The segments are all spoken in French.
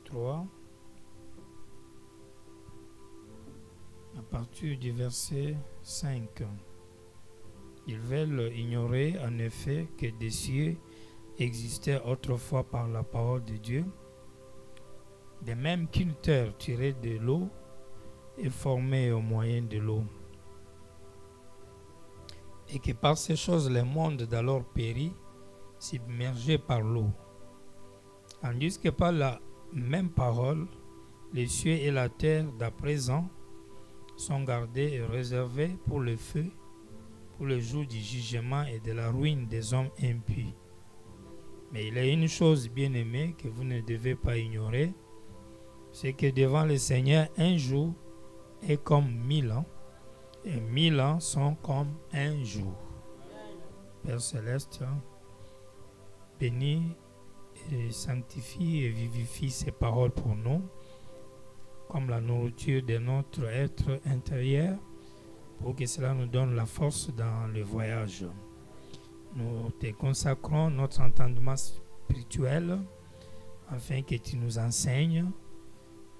3, à partir du verset 5. Ils veulent ignorer en effet que des cieux existaient autrefois par la parole de Dieu, de même qu'une terre tirée de l'eau est formée au moyen de l'eau, et que par ces choses les mondes d'alors périt, submergés par l'eau. Tandis que par la même parole, les cieux et la terre d'à présent sont gardés et réservés pour le feu, pour le jour du jugement et de la ruine des hommes impies. Mais il y a une chose bien aimée que vous ne devez pas ignorer, c'est que devant le Seigneur, un jour est comme 1000 ans, et 1000 ans sont comme un jour. Père Céleste, bénis et sanctifie et vivifie ces paroles pour nous, comme la nourriture de notre être intérieur, pour que cela nous donne la force dans le voyage. Nous te consacrons notre entendement spirituel afin que tu nous enseignes,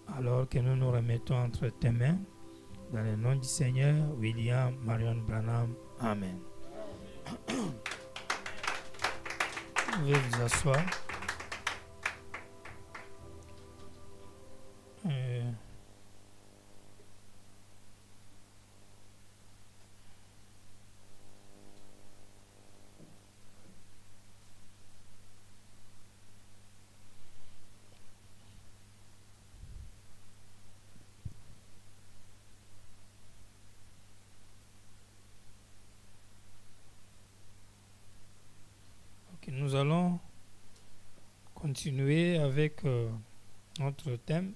alors que nous nous remettons entre tes mains. Dans le nom du Seigneur, William Marion Branham. Amen. Vous pouvez vous asseoir. Nous allons continuer avec notre thème,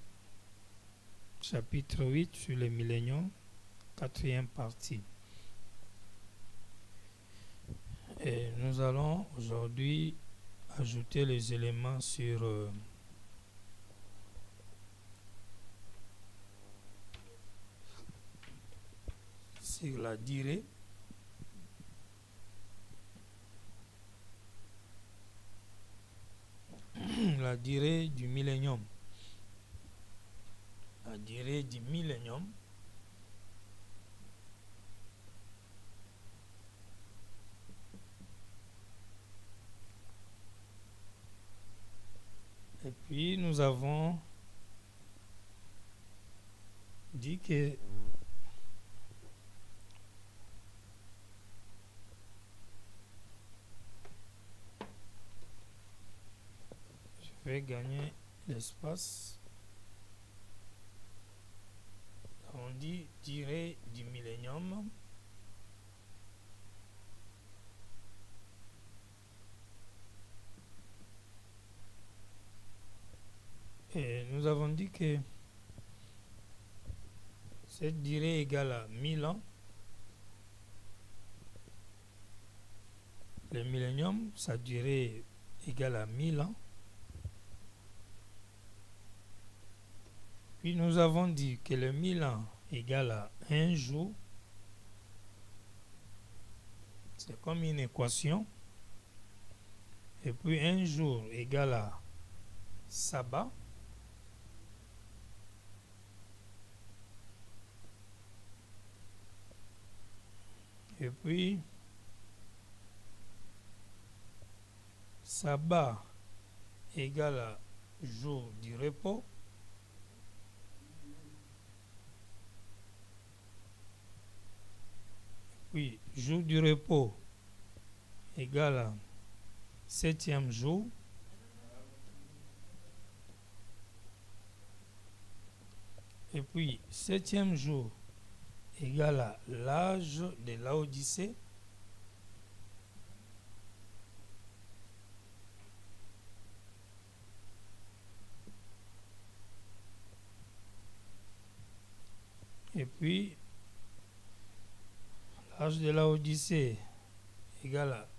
chapitre 8 sur le millénium, 4e partie. Et nous allons aujourd'hui ajouter les éléments sur la durée. La durée du millénium. La durée du millénium. Et puis nous avons dit que je vais gagner l'espace. On dit durée du millénium. Et nous avons dit que cette durée égale à 1000 ans. Le millénium, sa durée égale à 1000 ans. Puis nous avons dit que le 1000 ans égale à un jour. C'est comme une équation. Et puis un jour égale à sabbat. Et puis sabbat égale à jour du repos. Puis jour du repos égale à 7e jour. Et puis 7e jour égale à l'âge de Laodicée. Et puis l'âge de Laodicée égale à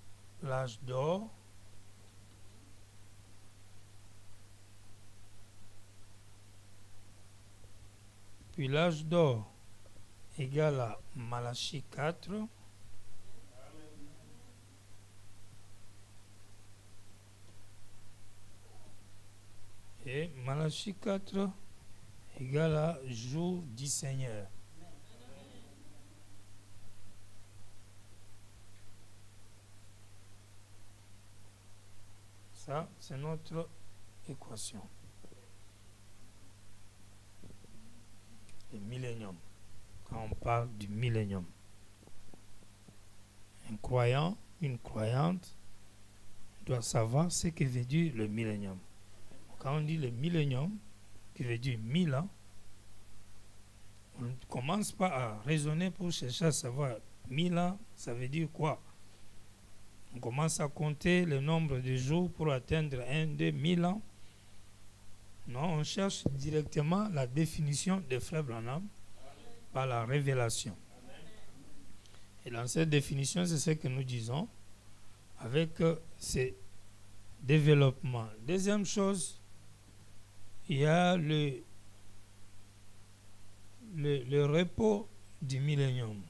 l'âge d'or. Puis l'âge d'or égale à Malachie 4. Et Malachie 4 égale à jour du Seigneur. Ça, c'est notre équation. Le millénium. Quand on parle du millénium. Un croyant, une croyante doit savoir ce que veut dire le millénium. Quand on dit le millénium, qui veut dire 1000 ans, on ne commence pas à raisonner pour chercher à savoir 1000 ans, ça veut dire quoi? On commence à compter le nombre de jours pour atteindre 1000 ans. Non, on cherche directement la définition de Frère Branham par la révélation. Et dans cette définition, c'est ce que nous disons avec ces développements. Deuxième chose, il y a le repos du millénium.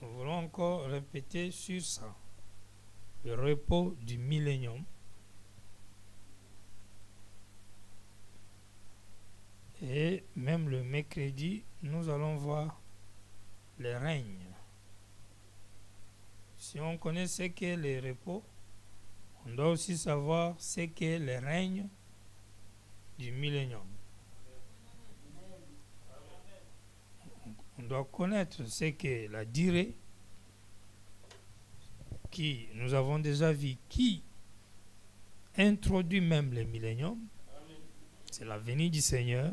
Nous voulons encore répéter sur ça. Le repos du millénium. Et même le mercredi, nous allons voir les règnes. Si on connaît ce qu'est le repos, on doit aussi savoir ce qu'est le règne du millénium. On doit connaître ce qu'est la durée qui, nous avons déjà vu, qui introduit même le millénium. C'est la venue du Seigneur.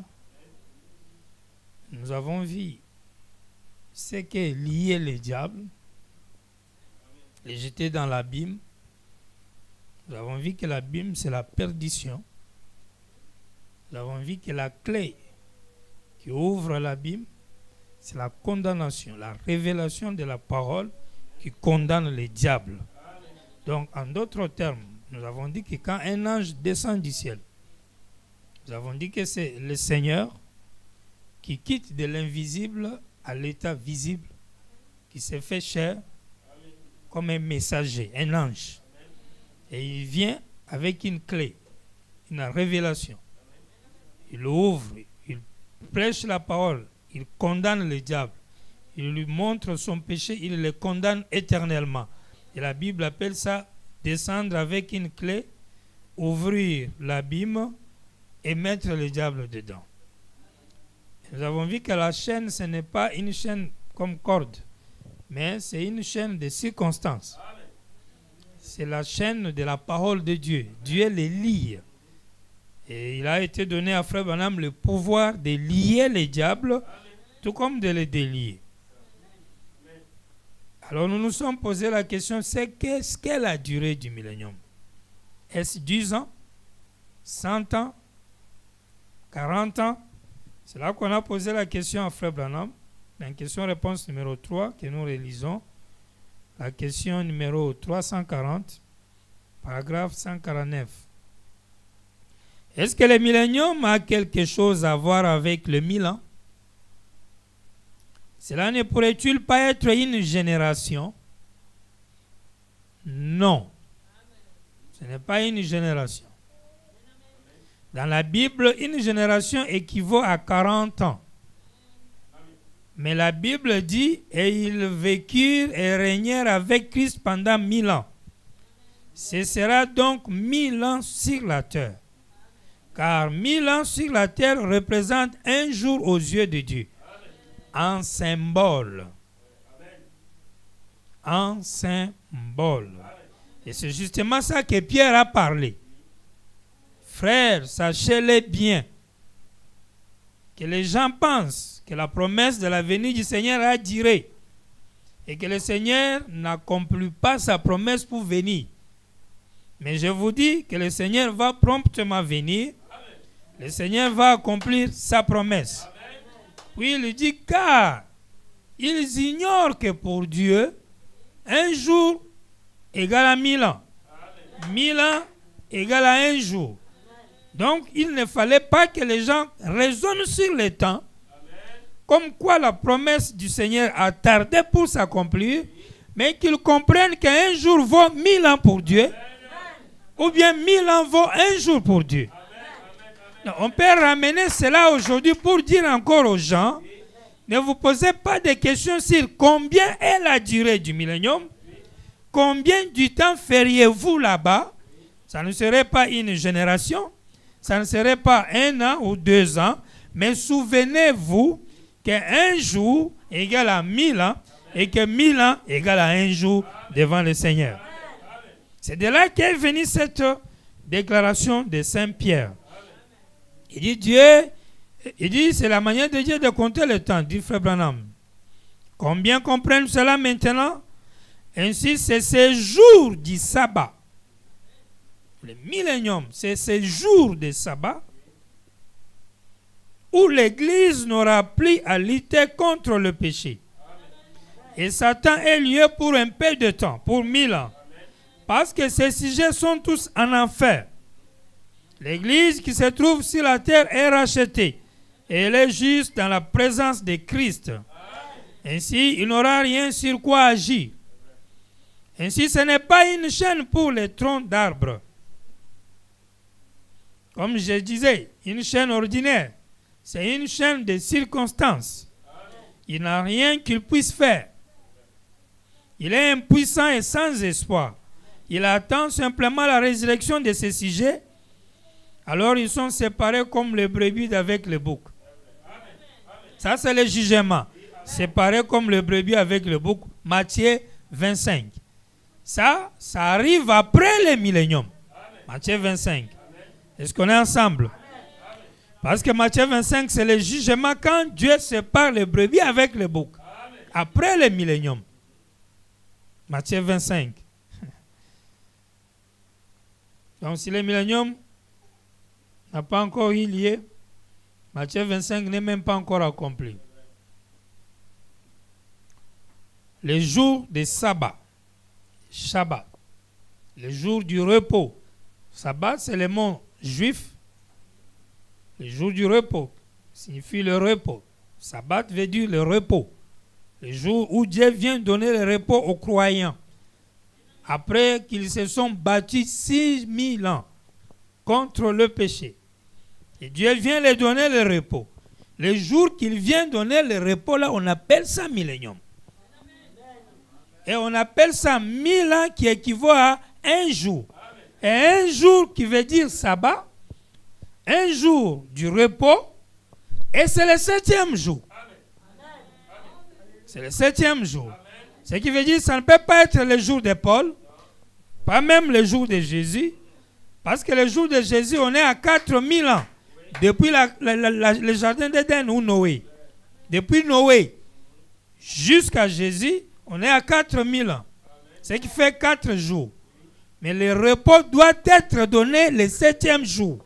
Nous avons vu ce qu'est lier le diable, les jeter dans l'abîme. Nous avons vu que l'abîme, c'est la perdition. Nous avons vu que la clé qui ouvre l'abîme, c'est la condamnation, la révélation de la parole qui condamne le diable. Donc, en d'autres termes, nous avons dit que quand un ange descend du ciel, nous avons dit que c'est le Seigneur qui quitte de l'invisible à l'état visible, qui s'est fait chair comme un messager, un ange. Et il vient avec une clé, une révélation. Il ouvre, il prêche la parole, il condamne le diable. Il lui montre son péché, il le condamne éternellement. Et la Bible appelle ça descendre avec une clé, ouvrir l'abîme et mettre le diable dedans. Nous avons vu que la chaîne, ce n'est pas une chaîne comme corde, mais c'est une chaîne de circonstances. C'est la chaîne de la parole de Dieu. Dieu les lie. Et il a été donné à Frère Branham le pouvoir de lier les diables, tout comme de les délier. Alors nous nous sommes posé la question, c'est qu'est-ce qu'est la durée du millénium? Est-ce 10 ans, 100 ans, 40 ans? C'est là qu'on a posé la question à Frère Branham. La question-réponse numéro 3 que nous réalisons. La question numéro 340, paragraphe 149. Est-ce que le millénium a quelque chose à voir avec le 1000 ans? Cela ne pourrait-il pas être une génération? Non. Ce n'est pas une génération. Dans la Bible, une génération équivaut à 40 ans. Mais la Bible dit, et ils vécurent et régnèrent avec Christ pendant 1000 ans. Ce sera donc 1000 ans sur la terre. Car 1000 ans sur la terre représentent un jour aux yeux de Dieu. En symbole. En symbole. Et c'est justement ça que Pierre a parlé. Frères, sachez-le bien, que les gens pensent que la promesse de la venue du Seigneur a duré et que le Seigneur n'accomplit pas sa promesse pour venir. Mais je vous dis que le Seigneur va promptement venir. Le Seigneur va accomplir sa promesse. Puis il dit, car ils ignorent que pour Dieu, un jour égale à 1000 ans. 1000 ans égale à un jour. Donc, il ne fallait pas que les gens raisonnent sur le temps comme quoi la promesse du Seigneur a tardé pour s'accomplir, mais qu'ils comprennent qu'un jour vaut 1000 ans pour Dieu, ou bien 1000 ans vaut un jour pour Dieu. Non, on peut ramener cela aujourd'hui pour dire encore aux gens, ne vous posez pas de questions sur combien est la durée du millénium, combien du temps feriez-vous là-bas. Ça ne serait pas une génération, ça ne serait pas 1 an ou 2 ans, mais souvenez-vous qu'un jour égale à 1000 ans et que 1000 ans égale à un jour devant le Seigneur. C'est de là qu'est venue cette déclaration de Saint Pierre. Il dit, c'est la manière de Dieu de compter le temps, dit Frère Branham. Combien comprennent cela maintenant? Ainsi, c'est ces jours du sabbat. Le millénium, c'est ces jours de sabbat où l'Église n'aura plus à lutter contre le péché. Et Satan est lieu pour un peu de temps, pour 1000 ans. Parce que ces sujets sont tous en enfer. L'Église qui se trouve sur la terre est rachetée. Et elle est juste dans la présence de Christ. Ainsi, il n'aura rien sur quoi agir. Ainsi, ce n'est pas une chaîne pour les troncs d'arbres. Comme je disais, une chaîne ordinaire, c'est une chaîne de circonstances. Il n'a rien qu'il puisse faire. Il est impuissant et sans espoir. Il attend simplement la résurrection de ces sujets. Alors ils sont séparés comme les brebis avec le bouc. Ça, c'est le jugement. Séparés comme les brebis avec le bouc. Matthieu 25. Ça arrive après le millénium. Matthieu 25. Est-ce qu'on est ensemble? Parce que Matthieu 25, c'est le jugement quand Dieu sépare les brebis avec le bouc. Après le millénium. Matthieu 25. Donc si le millénium n'a pas encore eu lieu, Matthieu 25 n'est même pas encore accompli. Les jours des sabbats. Shabbat. Les jours du repos. Sabbat, c'est le mot juif. Le jour du repos signifie le repos. Sabbat veut dire le repos. Le jour où Dieu vient donner le repos aux croyants. Après qu'ils se sont battus 6000 ans contre le péché. Et Dieu vient leur donner le repos. Le jour qu'il vient donner le repos, là, on appelle ça millénium. Et on appelle ça 1000 ans qui équivaut à un jour. Et un jour qui veut dire sabbat, un jour du repos, et c'est le 7e jour. C'est le 7e jour. Ce qui veut dire que ça ne peut pas être le jour de Paul, pas même le jour de Jésus, parce que le jour de Jésus, on est à 4000 ans, depuis le jardin d'Éden ou Noé. Depuis Noé jusqu'à Jésus, on est à 4000 ans. Ce qui fait 4 jours. Mais le repos doit être donné le 7e jour.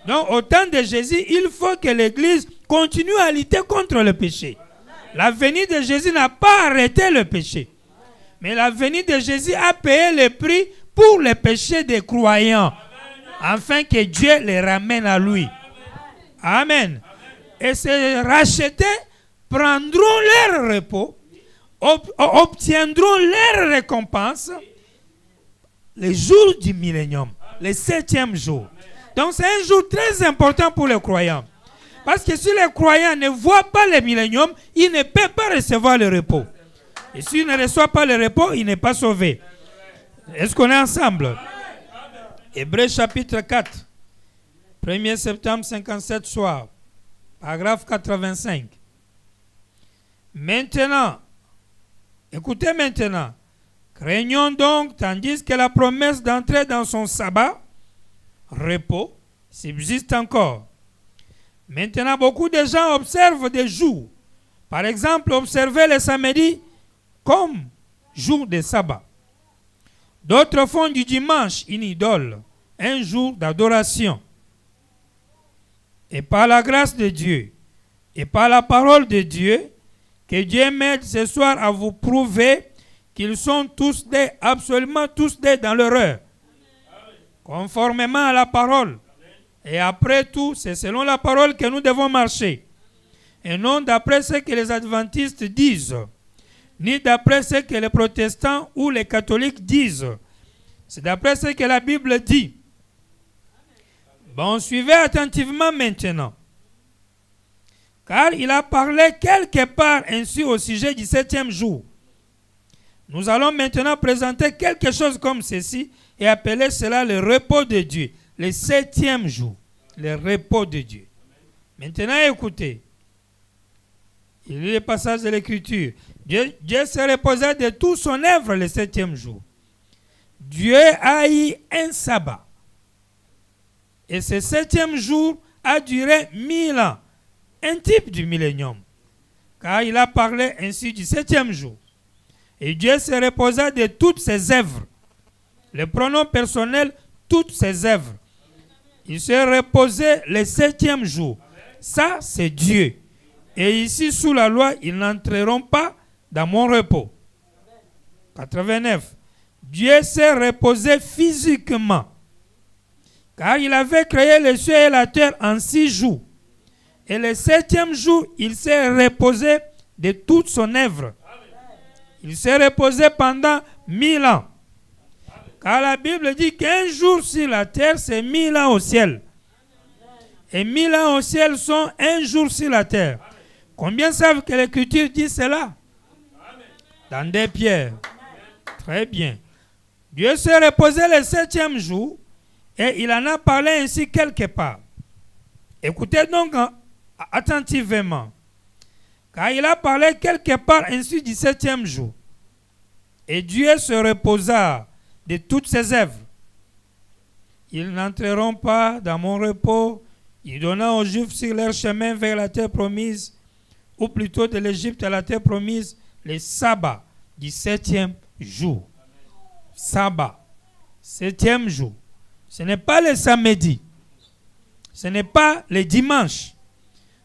Donc, au temps de Jésus, il faut que l'Église continue à lutter contre le péché. La venue de Jésus n'a pas arrêté le péché. Mais la venue de Jésus a payé le prix pour le péché des croyants. Afin que Dieu les ramène à lui. Amen. Et ces rachetés prendront leur repos, obtiendront leur récompense le jour du millénium, le 7e jour. Donc c'est un jour très important pour les croyants. Parce que si les croyants ne voient pas le millénium, ils ne peuvent pas recevoir le repos. Et s'ils ne reçoivent pas le repos, il n'est pas sauvé. Est-ce qu'on est ensemble? Hébreux chapitre 4, 1er septembre 57 soir, paragraphe 85. Maintenant, écoutez maintenant, craignons donc, tandis que la promesse d'entrer dans son sabbat, repos, subsiste encore. Maintenant, beaucoup de gens observent des jours. Par exemple, observer le samedi comme jour de sabbat. D'autres font du dimanche une idole, un jour d'adoration. Et par la grâce de Dieu, et par la parole de Dieu, que Dieu m'aide ce soir à vous prouver qu'ils sont tous des, absolument tous des dans l'erreur. Conformément à la parole. Et après tout, c'est selon la parole que nous devons marcher. et non d'après ce que les adventistes disent, ni d'après ce que les protestants ou les catholiques disent. C'est d'après ce que la Bible dit. Bon, suivez attentivement maintenant. Car il a parlé quelque part ainsi au sujet du 7e jour. Nous allons maintenant présenter quelque chose comme ceci et appeler cela le repos de Dieu. Le 7e jour. Le repos de Dieu. Maintenant, écoutez. Il y a le passage de l'Écriture. Dieu se reposa de tout son œuvre le 7e jour. Dieu a eu un sabbat. Et ce 7e jour a duré 1000 ans. Un type du millénium. Car il a parlé ainsi du 7e jour. Et Dieu se reposa de toutes ses œuvres. Le pronom personnel, toutes ses œuvres. Il se reposait le 7e jour. Ça, c'est Dieu. Et ici, sous la loi, ils n'entreront pas dans mon repos. 89. Dieu s'est reposé physiquement. Car il avait créé les cieux et la terre en 6 jours. Et le 7e jour, il s'est reposé de toute son œuvre. Il s'est reposé pendant 1000 ans. Car la Bible dit qu'un jour sur la terre, c'est 1000 ans au ciel. Et 1000 ans au ciel sont un jour sur la terre. Combien savent que l'Écriture dit cela? Dans 2 Pierre. Très bien. Dieu s'est reposé le 7e jour et il en a parlé ainsi quelque part. Écoutez donc attentivement. Car il a parlé quelque part ainsi du 7e jour. Et Dieu se reposa de toutes ses œuvres. Ils n'entreront pas dans mon repos. Il donna aux Juifs sur leur chemin vers la terre promise, ou plutôt de l'Égypte à la terre promise, les sabbats du 7e jour. Sabbat, 7e jour. Ce n'est pas le samedi. Ce n'est pas le dimanche.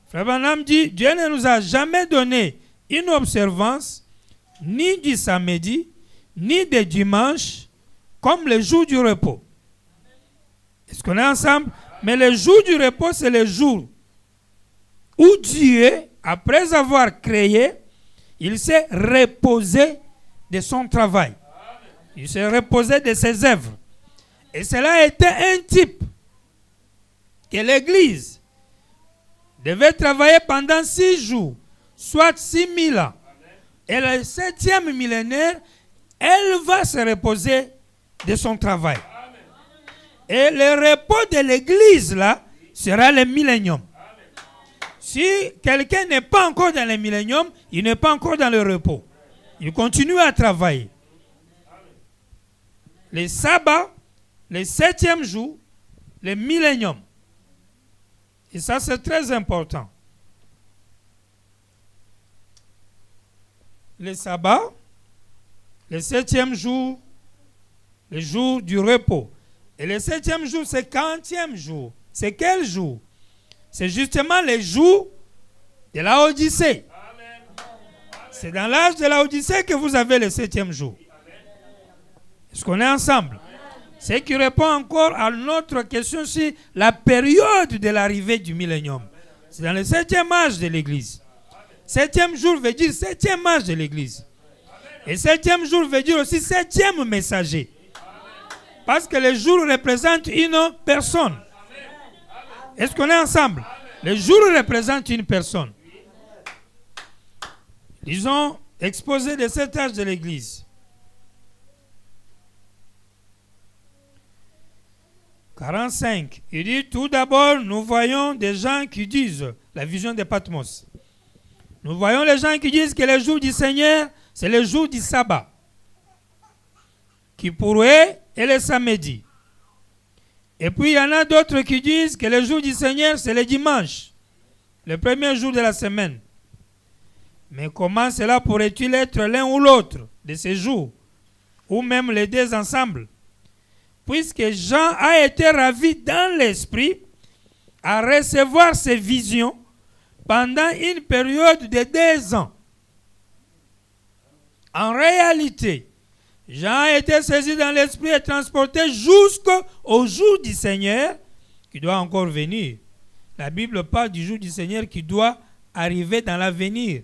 Frère Branham dit, Dieu ne nous a jamais donné une observance ni du samedi, ni du dimanche, comme le jour du repos. Est-ce qu'on est ensemble? Mais le jour du repos, c'est le jour où Dieu, après avoir créé, il s'est reposé de son travail. Il s'est reposé de ses œuvres. Et cela était un type que l'Église devait travailler pendant 6 jours, soit 6000 ans. Et le 7e millénaire, elle va se reposer de son travail. Et le repos de l'Église, là, sera le millénium. Si quelqu'un n'est pas encore dans le millénium, il n'est pas encore dans le repos. Il continue à travailler. Le sabbat, le 7e jour, le millénium. Et ça, c'est très important. Le sabbat, le 7e jour, le jour du repos. Et le 7e jour, c'est 40e jour. C'est quel jour? C'est justement le jour de la Odyssée. C'est dans l'âge de la Odyssée que vous avez le 7e jour. Est-ce qu'on est ensemble? Ce qui répond encore à notre question sur la période de l'arrivée du millénium. C'est dans le 7e âge de l'Église. 7e jour veut dire 7e âge de l'Église. Et 7e jour veut dire aussi 7e messager. Parce que le jour représente une personne. Est-ce qu'on est ensemble? Le jour représente une personne. Ils ont exposé de cet âge de l'Église. 45. Il dit, tout d'abord, nous voyons des gens qui disent, la vision de Patmos. Nous voyons les gens qui disent que le jour du Seigneur, c'est le jour du sabbat. Qui pour eux est le samedi. Et puis il y en a d'autres qui disent que le jour du Seigneur, c'est le dimanche. Le premier jour de la semaine. Mais comment cela pourrait-il être l'un ou l'autre de ces jours? Ou même les deux ensemble? Puisque Jean a été ravi dans l'esprit à recevoir ces visions pendant une période de 2 ans. En réalité, Jean a été saisi dans l'esprit et transporté jusqu'au jour du Seigneur qui doit encore venir. La Bible parle du jour du Seigneur qui doit arriver dans l'avenir.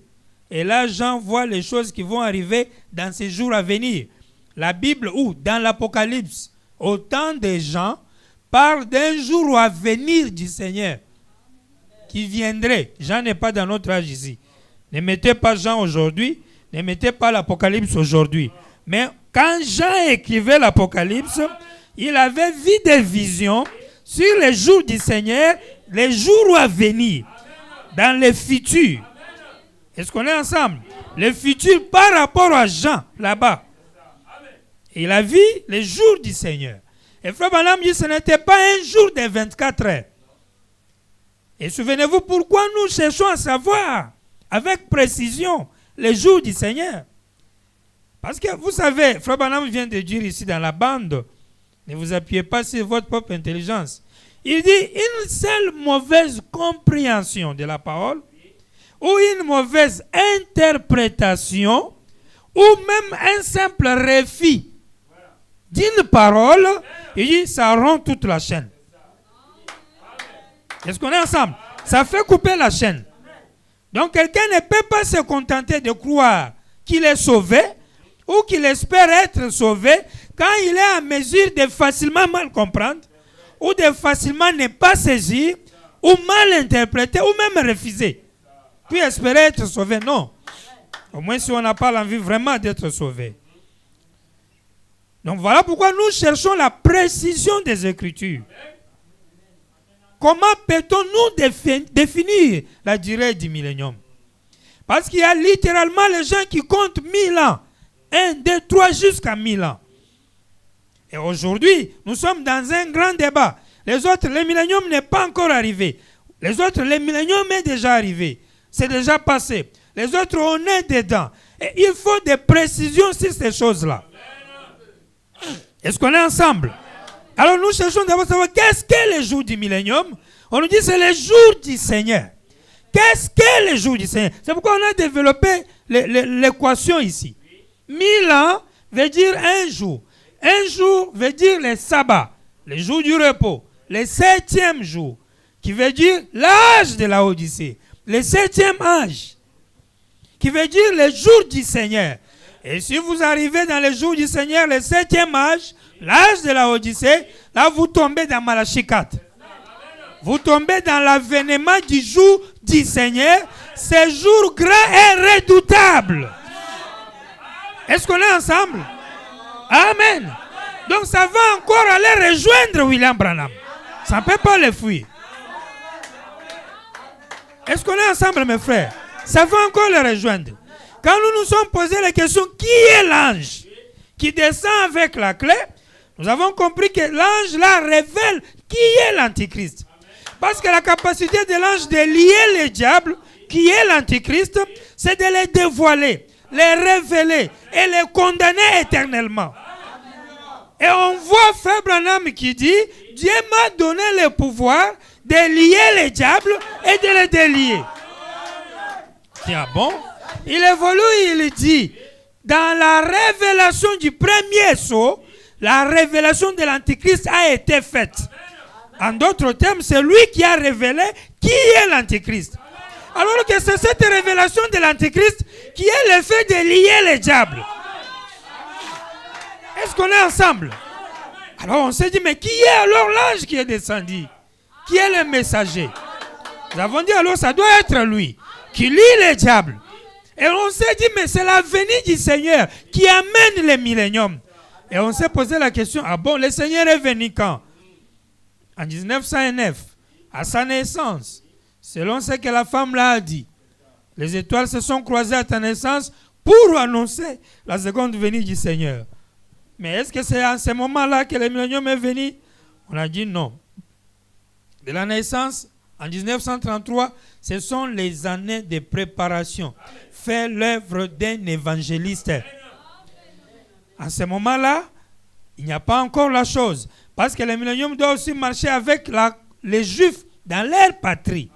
Et là, Jean voit les choses qui vont arriver dans ces jours à venir. La Bible ou dans l'Apocalypse, autant de gens parlent d'un jour à venir du Seigneur qui viendrait. Jean n'est pas dans notre âge ici. Ne mettez pas Jean aujourd'hui, ne mettez pas l'Apocalypse aujourd'hui. Mais quand Jean écrivait l'Apocalypse, il avait vu des visions sur les jours du Seigneur, les jours à venir, dans le futur. Est-ce qu'on est ensemble? Le futur par rapport à Jean, là-bas. Il a vu les jours du Seigneur. Et Frère Branham dit, ce n'était pas un jour de 24 heures. Et souvenez-vous pourquoi nous cherchons à savoir, avec précision, les jours du Seigneur. Parce que vous savez, Frère Branham vient de dire ici dans la bande, ne vous appuyez pas sur votre propre intelligence. Il dit, une seule mauvaise compréhension de la parole, ou une mauvaise interprétation, ou même un simple refus d'une parole, il dit, ça rompt toute la chaîne. Est-ce qu'on est ensemble? Ça fait couper la chaîne. Donc quelqu'un ne peut pas se contenter de croire qu'il est sauvé, ou qu'il espère être sauvé, quand il est à mesure de facilement mal comprendre, ou de facilement ne pas saisir, ou mal interpréter, ou même refuser. Puis espérer être sauvé, non. Au moins si on n'a pas l'envie vraiment d'être sauvé. Donc voilà pourquoi nous cherchons la précision des Écritures. Comment peut-on nous définir la durée du millénium? Parce qu'il y a littéralement les gens qui comptent 1000 ans. 1, 2, 3 jusqu'à 1000 ans. Et aujourd'hui, nous sommes dans un grand débat. Les autres, le millénium n'est pas encore arrivé. Les autres, le millénium est déjà arrivé. C'est déjà passé. Les autres, on est dedans. Et il faut des précisions sur ces choses-là. Est-ce qu'on est ensemble? Alors nous cherchons d'abord à savoir qu'est-ce qu'est le jour du millénium. On nous dit que c'est le jour du Seigneur. Qu'est-ce qu'est le jour du Seigneur? C'est pourquoi on a développé l'équation ici. 1000 ans veut dire un jour. Un jour veut dire le sabbat, le jour du repos, le 7e jour, qui veut dire l'âge de la Odyssée, le 7e âge, qui veut dire le jour du Seigneur. Et si vous arrivez dans le jour du Seigneur, le 7e âge, l'âge de la Odyssée, là vous tombez dans Malachie 4. Vous tombez dans l'avènement du jour du Seigneur, ce jour grand et redoutable. Est-ce qu'on est ensemble? Amen. Donc ça va encore aller rejoindre William Branham. Ça ne peut pas le fuir. Est-ce qu'on est ensemble, mes frères? Ça va encore le rejoindre. Quand nous nous sommes posé la question, qui est l'ange qui descend avec la clé? Nous avons compris que l'ange là révèle qui est l'antichrist. Parce que la capacité de l'ange de lier le diable, qui est l'antichrist, c'est de les dévoiler, les révéler et les condamner éternellement. Et on voit Frère Branham qui dit, Dieu m'a donné le pouvoir de lier le diable et de le délier. Tiens, bon. Il évolue, il dit, dans la révélation du premier sceau, la révélation de l'antichrist a été faite. En d'autres termes, c'est lui qui a révélé qui est l'antichrist. Alors que c'est cette révélation de l'antichrist qui est le fait de lier le diable. Est-ce qu'on est ensemble? Alors on s'est dit, mais qui est alors l'ange qui est descendu? Qui est le messager? Nous avons dit, alors ça doit être lui, qui lie le diable. Et on s'est dit, mais c'est la venue du Seigneur qui amène le millénium. Et on s'est posé la question, ah bon, le Seigneur est venu quand? En 1909, à sa naissance, selon ce que la femme l'a dit. Les étoiles se sont croisées à ta naissance pour annoncer la seconde venue du Seigneur. Mais est-ce que c'est à ce moment-là que le millénium est venu? On a dit non. De la naissance, en 1933, ce sont les années de préparation. Fait l'œuvre d'un évangéliste. À ce moment-là, il n'y a pas encore la chose. Parce que le millénium doit aussi marcher avec les Juifs dans leur patrie.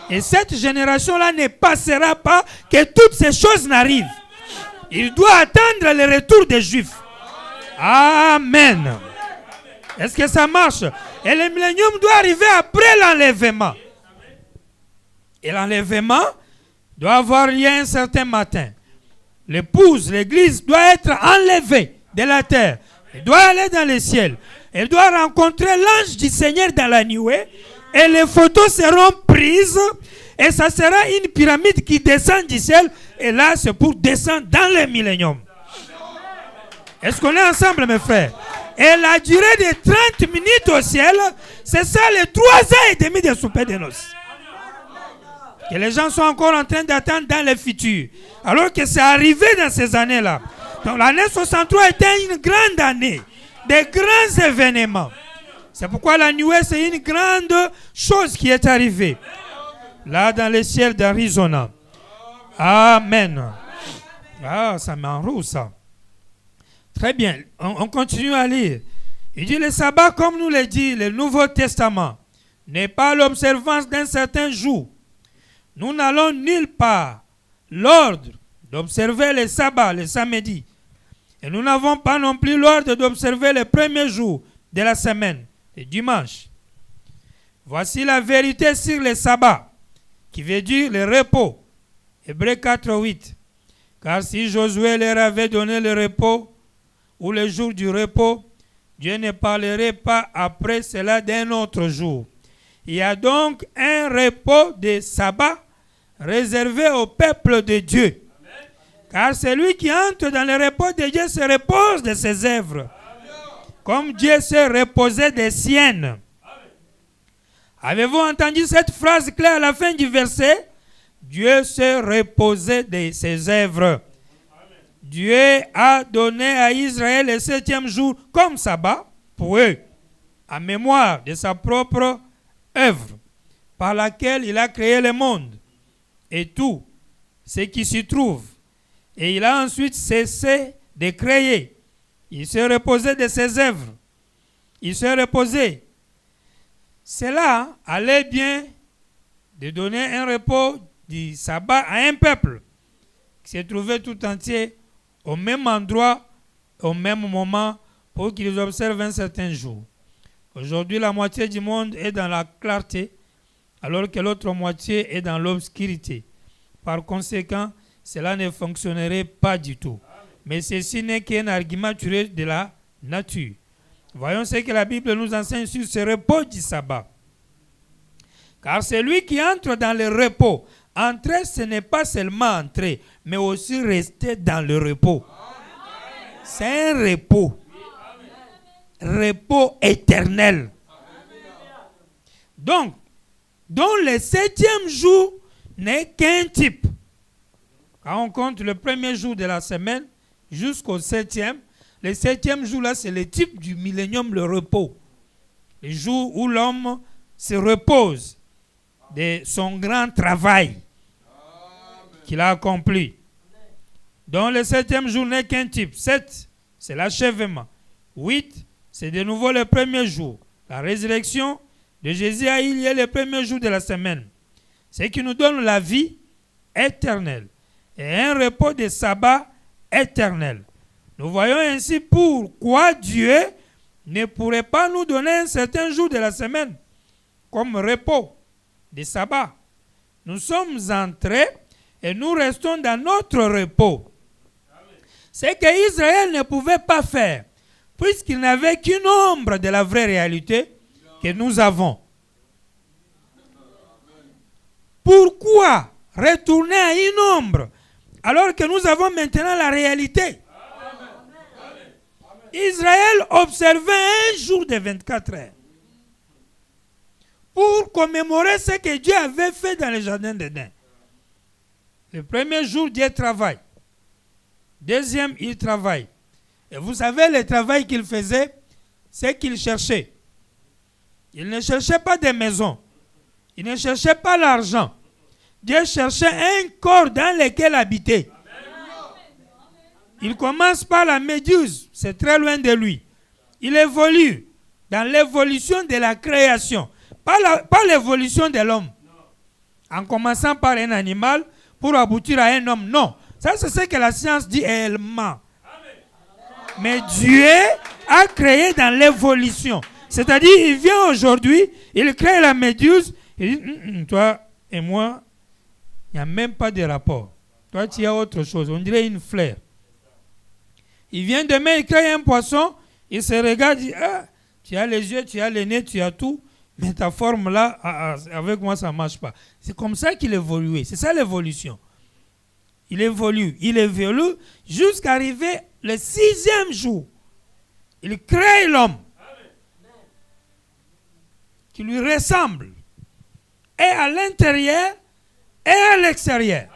Et cette génération-là ne passera pas que toutes ces choses n'arrivent. Il doit attendre le retour des Juifs. Amen. Est-ce que ça marche? Et le millénium doit arriver après l'enlèvement. Et l'enlèvement, doit avoir lieu un certain matin. L'épouse, l'église, doit être enlevée de la terre. Elle doit aller dans le ciel. Elle doit rencontrer l'ange du Seigneur dans la nuée. Et les photos seront prises. Et ça sera une pyramide qui descend du ciel. Et là, c'est pour descendre dans le millénium. Est-ce qu'on est ensemble, mes frères? Et la durée de 30 minutes au ciel, c'est ça les 3 ans et demi de souper de noces. Que les gens sont encore en train d'attendre dans le futur. Alors que c'est arrivé dans ces années-là. Donc l'année 63 était une grande année. Des grands événements. C'est pourquoi la nuée, c'est une grande chose qui est arrivée. Là, dans le ciel d'Arizona. Amen. Ah, ça m'enroule, ça. Très bien. On continue à lire. Il dit, le sabbat, comme nous le dit le Nouveau Testament, n'est pas l'observance d'un certain jour. Nous n'allons nulle part. L'ordre d'observer le sabbat, le samedi. Et nous n'avons pas non plus l'ordre d'observer le premier jour de la semaine, le dimanche. Voici la vérité sur le sabbat, qui veut dire le repos. Hébreux 4:8. Car si Josué leur avait donné le repos, ou le jour du repos, Dieu ne parlerait pas après cela d'un autre jour. Il y a donc un repos de sabbat réservé au peuple de Dieu. Amen. Car celui qui entre dans le repos de Dieu se repose de ses œuvres. Amen. Comme Dieu se reposait des siennes. Amen. Avez-vous entendu cette phrase claire à la fin du verset? Dieu se reposait de ses œuvres. Dieu a donné à Israël le 7e jour comme sabbat pour eux, en mémoire de sa propre œuvre, par laquelle il a créé le monde et tout ce qui s'y trouve. Et il a ensuite cessé de créer. Il s'est reposé de ses œuvres. Il s'est reposé. Cela allait bien de donner un repos du sabbat à un peuple qui s'est trouvé tout entier au même endroit, au même moment, pour qu'ils observent un certain jour. Aujourd'hui, la moitié du monde est dans la clarté, alors que l'autre moitié est dans l'obscurité. Par conséquent, cela ne fonctionnerait pas du tout. Mais ceci n'est qu'un argument tiré de la nature. Voyons ce que la Bible nous enseigne sur ce repos du sabbat. Car celui qui entre dans le repos, entrer, ce n'est pas seulement entrer, mais aussi rester dans le repos. C'est un repos. Repos éternel. Donc, dont le 7e jour n'est qu'un type. Quand on compte le premier jour de la semaine jusqu'au 7e, le 7e jour là, c'est le type du millénium, le repos. Le jour où l'homme se repose de son grand travail qu'il a accompli. Donc le 7e jour n'est qu'un type. 7, c'est l'achèvement. 8, c'est de nouveau le premier jour. La résurrection de Jésus a eu lieu le premier jour de la semaine. Ce qui nous donne la vie éternelle et un repos de sabbat éternel. Nous voyons ainsi pourquoi Dieu ne pourrait pas nous donner un certain jour de la semaine comme repos de sabbat. Nous sommes entrés et nous restons dans notre repos. Ce que Israël ne pouvait pas faire, puisqu'il n'avait qu'une ombre de la vraie réalité que nous avons. Pourquoi retourner à une ombre alors que nous avons maintenant la réalité? Israël observait un jour de 24 heures pour commémorer ce que Dieu avait fait dans le jardin d'Éden. Le premier jour, Dieu travaille. Deuxième, il travaille. Et vous savez, le travail qu'il faisait, c'est qu'il cherchait. Il ne cherchait pas des maisons. Il ne cherchait pas l'argent. Dieu cherchait un corps dans lequel habiter. Il commence par la méduse, c'est très loin de lui. Il évolue dans l'évolution de la création, pas l'évolution de l'homme. En commençant par un animal pour aboutir à un homme, non. Ça, c'est ce que la science dit elle-même. Mais Dieu a créé dans l'évolution. C'est-à-dire, il vient aujourd'hui, il crée la méduse, il dit, toi et moi, Il n'y a même pas de rapport. Toi, tu as autre chose. On dirait une fleur. Il vient demain, il crée un poisson, il se regarde, il dit, ah, tu as les yeux, tu as les nez, tu as tout, mais ta forme là, avec moi, ça ne marche pas. C'est comme ça qu'il évolue. C'est ça l'évolution. Il évolue jusqu'à arriver le 6e jour. Il crée l'homme qui lui ressemble, et à l'intérieur et à l'extérieur.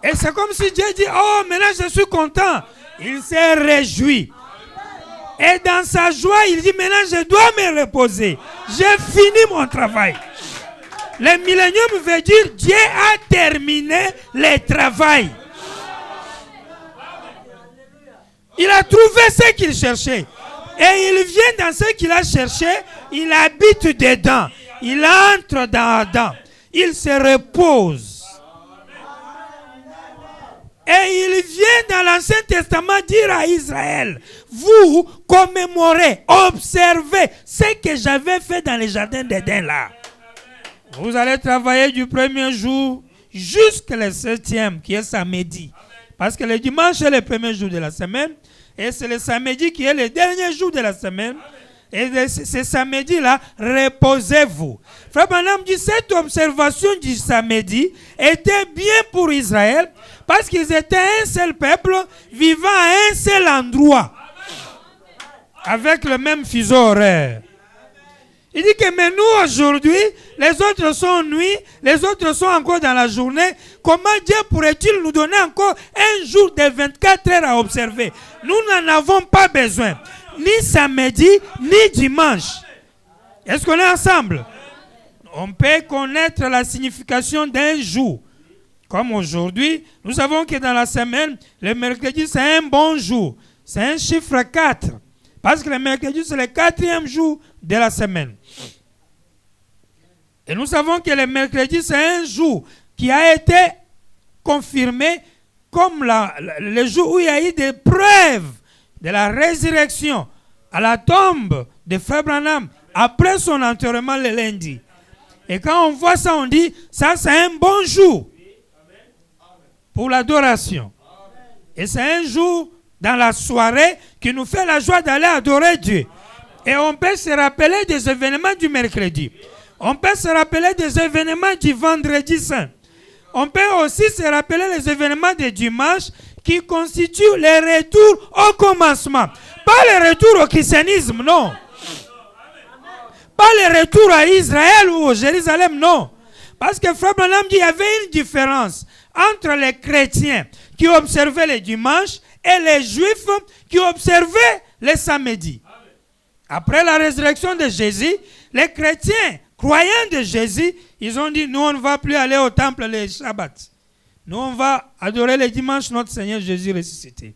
Et c'est comme si Dieu dit, oh, maintenant je suis content. Il s'est réjoui. Et dans sa joie, il dit, maintenant je dois me reposer. J'ai fini mon travail. Le millénium veut dire, Dieu a terminé le travail. Il a trouvé ce qu'il cherchait. Et il vient dans ce qu'il a cherché, il habite dedans. Il entre dedans. Il se repose. Et il vient dans l'Ancien Testament dire à Israël, vous commémorez, observez ce que j'avais fait dans les jardins d'Éden là. Vous allez travailler du 1er jour jusqu'au 7e qui est samedi. Parce que le dimanche est le 1er jour de la semaine et c'est le samedi qui est le dernier jour de la semaine. Et ce samedi-là, reposez-vous. Frère Branham dit, cette observation du samedi était bien pour Israël parce qu'ils étaient un seul peuple vivant à un seul endroit avec le même fuseau horaire. Il dit que mais nous aujourd'hui, les autres sont nuit, les autres sont encore dans la journée. Comment Dieu pourrait-il nous donner encore un jour de 24 heures à observer? Nous n'en avons pas besoin. Ni samedi, ni dimanche. Est-ce qu'on est ensemble? On peut connaître la signification d'un jour. Comme aujourd'hui, nous savons que dans la semaine, le mercredi, c'est un bon jour. C'est un chiffre 4. Parce que le mercredi, c'est le 4e jour de la semaine. Et nous savons que le mercredi, c'est un jour qui a été confirmé comme le jour où il y a eu des preuves de la résurrection à la tombe de Frère Branham après son enterrement le lundi. Et quand on voit ça, on dit, ça c'est un bon jour pour l'adoration. Et c'est un jour dans la soirée qui nous fait la joie d'aller adorer Dieu. Et on peut se rappeler des événements du mercredi. On peut se rappeler des événements du vendredi saint. On peut aussi se rappeler les événements du dimanche qui constituent le retour au commencement. Pas le retour au christianisme, non. Pas le retour à Israël ou au Jérusalem, non. Parce que Frère Branham dit qu'il y avait une différence entre les chrétiens qui observaient le dimanche et les juifs qui observaient le samedi. Après la résurrection de Jésus, les chrétiens croyants de Jésus, ils ont dit, nous on ne va plus aller au temple le Shabbat. Nous, on va adorer le dimanche notre Seigneur Jésus ressuscité.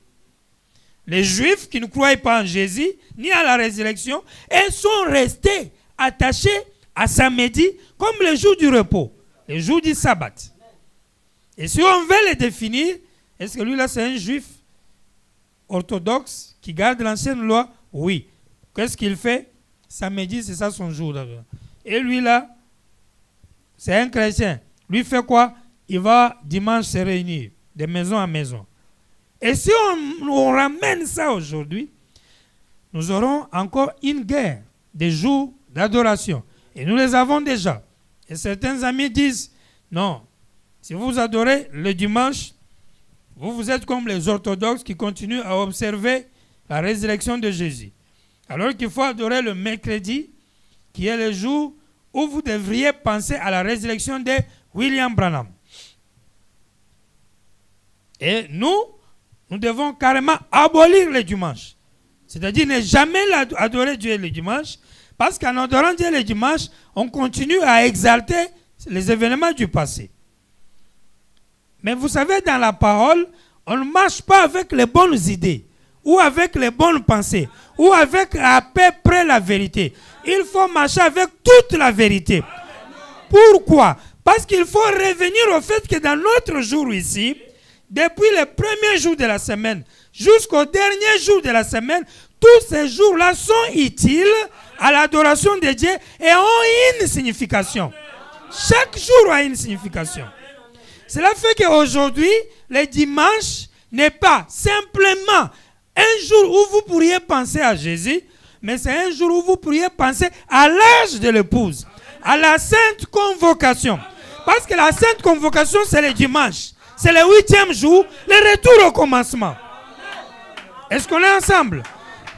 Les Juifs qui ne croient pas en Jésus, ni à la résurrection, ils sont restés attachés à samedi comme le jour du repos, le jour du sabbat. Et si on veut les définir, est-ce que lui là c'est un Juif orthodoxe qui garde l'ancienne loi? Oui. Qu'est-ce qu'il fait? Samedi, c'est ça son jour. Et lui là, c'est un chrétien. Lui fait quoi? Il va dimanche se réunir de maison à maison. Et si on ramène ça aujourd'hui, nous aurons encore une guerre des jours d'adoration. Et nous les avons déjà. Et certains amis disent, non, si vous adorez le dimanche, vous êtes comme les orthodoxes qui continuent à observer la résurrection de Jésus. Alors qu'il faut adorer le mercredi, qui est le jour où vous devriez penser à la résurrection de William Branham. Et nous devons carrément abolir le dimanche. C'est-à-dire ne jamais adorer Dieu le dimanche, parce qu'en adorant Dieu le dimanche, on continue à exalter les événements du passé. Mais vous savez, dans la parole, on ne marche pas avec les bonnes idées, ou avec les bonnes pensées, ou avec à peu près la vérité. Il faut marcher avec toute la vérité. Pourquoi? Parce qu'il faut revenir au fait que dans notre jour ici, depuis le premier jour de la semaine jusqu'au dernier jour de la semaine, tous ces jours-là sont utiles à l'adoration de Dieu et ont une signification. Chaque jour a une signification. Cela fait qu'aujourd'hui, le dimanche n'est pas simplement un jour où vous pourriez penser à Jésus, mais c'est un jour où vous pourriez penser à l'âge de l'épouse, à la sainte convocation. Parce que la sainte convocation, c'est le dimanche. C'est le 8e jour, le retour au commencement. Est-ce qu'on est ensemble?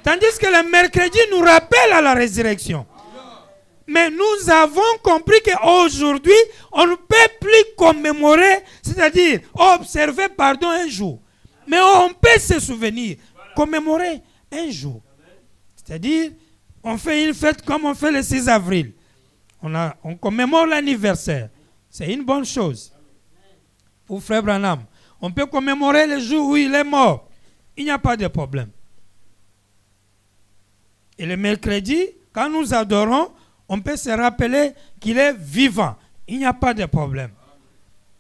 Tandis que le mercredi nous rappelle à la résurrection. Mais nous avons compris qu'aujourd'hui, on ne peut plus commémorer, c'est-à-dire observer, un jour. Mais on peut se souvenir, commémorer un jour. C'est-à-dire, on fait une fête comme on fait le 6 avril. On commémore l'anniversaire. C'est une bonne chose. Pour Frère Branham, on peut commémorer le jour où il est mort. Il n'y a pas de problème. Et le mercredi, quand nous adorons, on peut se rappeler qu'il est vivant. Il n'y a pas de problème.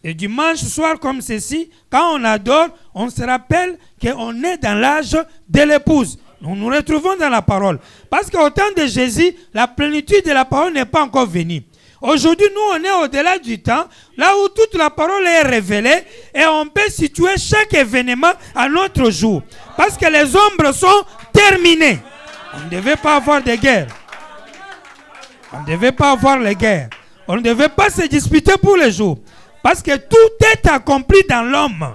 Et dimanche soir comme ceci, quand on adore, on se rappelle qu'on est dans l'âge de l'épouse. Nous nous retrouvons dans la parole. Parce qu'au temps de Jésus, la plénitude de la parole n'est pas encore venue. Aujourd'hui, nous, on est au-delà du temps, là où toute la parole est révélée, et on peut situer chaque événement à notre jour. Parce que les ombres sont terminées. On ne devait pas avoir de guerre. On ne devait pas avoir les guerres. On ne devait pas se disputer pour les jours. Parce que tout est accompli dans l'homme.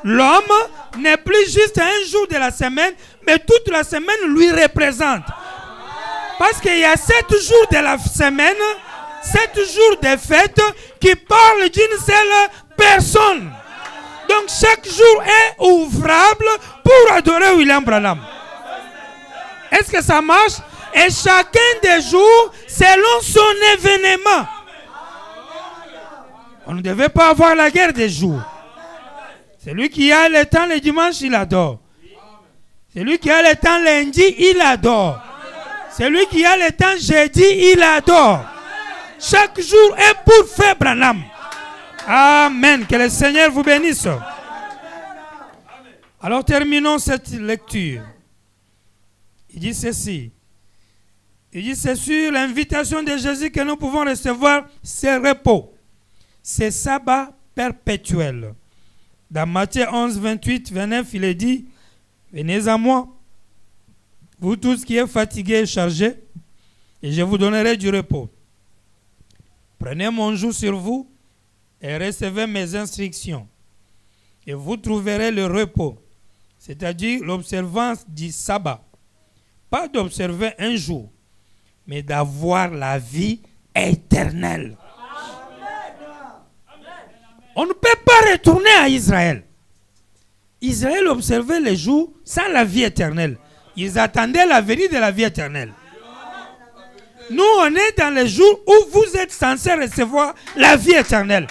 L'homme n'est plus juste un jour de la semaine, mais toute la semaine lui représente. Parce qu'il y a 7 jours de la semaine, 7 jours de fête qui parlent d'une seule personne. Donc chaque jour est ouvrable pour adorer William Branham. Est-ce que ça marche? Et chacun des jours selon son événement. On ne devait pas avoir la guerre des jours. Celui qui a le temps le dimanche, il adore. Celui qui a le temps lundi, il adore. Celui qui a le temps jeudi, il adore. Chaque jour est pour faire Branham. Amen. Que le Seigneur vous bénisse. Alors terminons cette lecture. Il dit ceci. Il dit c'est sur l'invitation de Jésus que nous pouvons recevoir ce repos. Ce sabbat perpétuel. Dans Matthieu 11, 28, 29, il est dit, venez à moi, vous tous qui êtes fatigués et chargés, et je vous donnerai du repos. Prenez mon joug sur vous et recevez mes instructions. Et vous trouverez le repos, c'est-à-dire l'observance du sabbat. Pas d'observer un jour, mais d'avoir la vie éternelle. On ne peut pas retourner à Israël. Israël observait les jours sans la vie éternelle. Ils attendaient la venue de la vie éternelle. Nous, on est dans les jours où vous êtes censés recevoir la vie éternelle.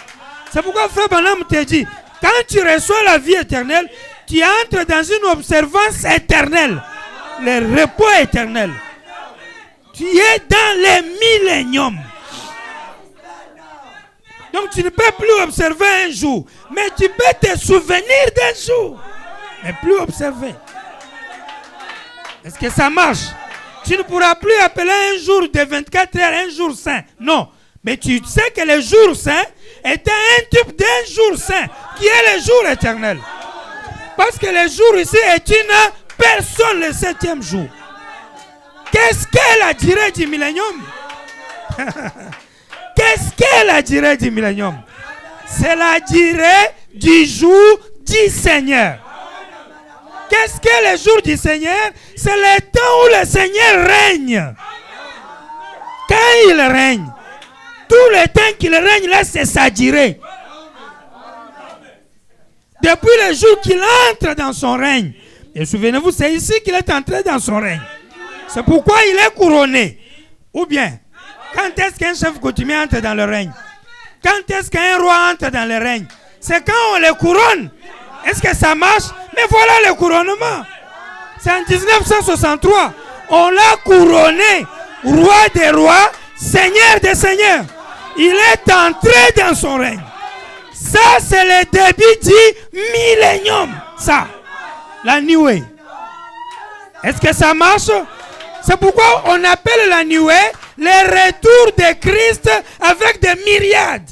C'est pourquoi Frère Branham te dit, quand tu reçois la vie éternelle, tu entres dans une observance éternelle. Le repos éternel. Tu es dans le millénium. Donc tu ne peux plus observer un jour, mais tu peux te souvenir d'un jour, mais plus observer. Est-ce que ça marche? Tu ne pourras plus appeler un jour de 24 heures un jour saint. Non, mais tu sais que le jour saint est un type d'un jour saint, qui est le jour éternel. Parce que le jour ici est une personne, le 7e jour. Qu'est-ce qu'est la durée du millénium? Qu'est-ce qu'est la durée du millénium? C'est la durée du jour du Seigneur. Qu'est-ce qu'est le jour du Seigneur? C'est le temps où le Seigneur règne. Quand il règne, tout le temps qu'il règne là, c'est sa durée. Depuis le jour qu'il entre dans son règne. Et souvenez-vous, c'est ici qu'il est entré dans son règne. C'est pourquoi il est couronné. Ou bien, quand est-ce qu'un chef coutumier entre dans le règne? Quand est-ce qu'un roi entre dans le règne? C'est quand on le couronne. Est-ce que ça marche? Mais voilà le couronnement. C'est en 1963. On l'a couronné. Roi des rois, Seigneur des seigneurs. Il est entré dans son règne. Ça, c'est le début du millénium. Ça, la New Way. Est-ce que ça marche? C'est pourquoi on appelle la New Way le retour de Christ avec des myriades.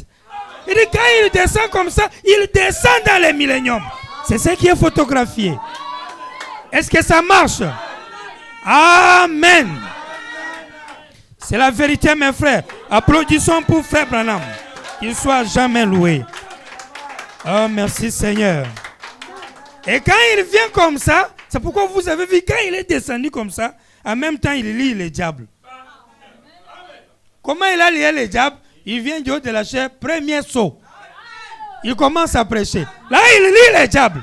Il dit quand il descend comme ça, il descend dans les milléniums. C'est ce qui est photographié. Est-ce que ça marche? Amen. C'est la vérité, mes frères. Applaudissons pour Frère Branham. Qu'il soit jamais loué. Oh, merci Seigneur. Et quand il vient comme ça, c'est pourquoi vous avez vu, quand il est descendu comme ça, en même temps, il lit les diables. Comment il a lié les diables? Il vient du haut de la chair, premier saut. Il commence à prêcher. Là, il lit les diables.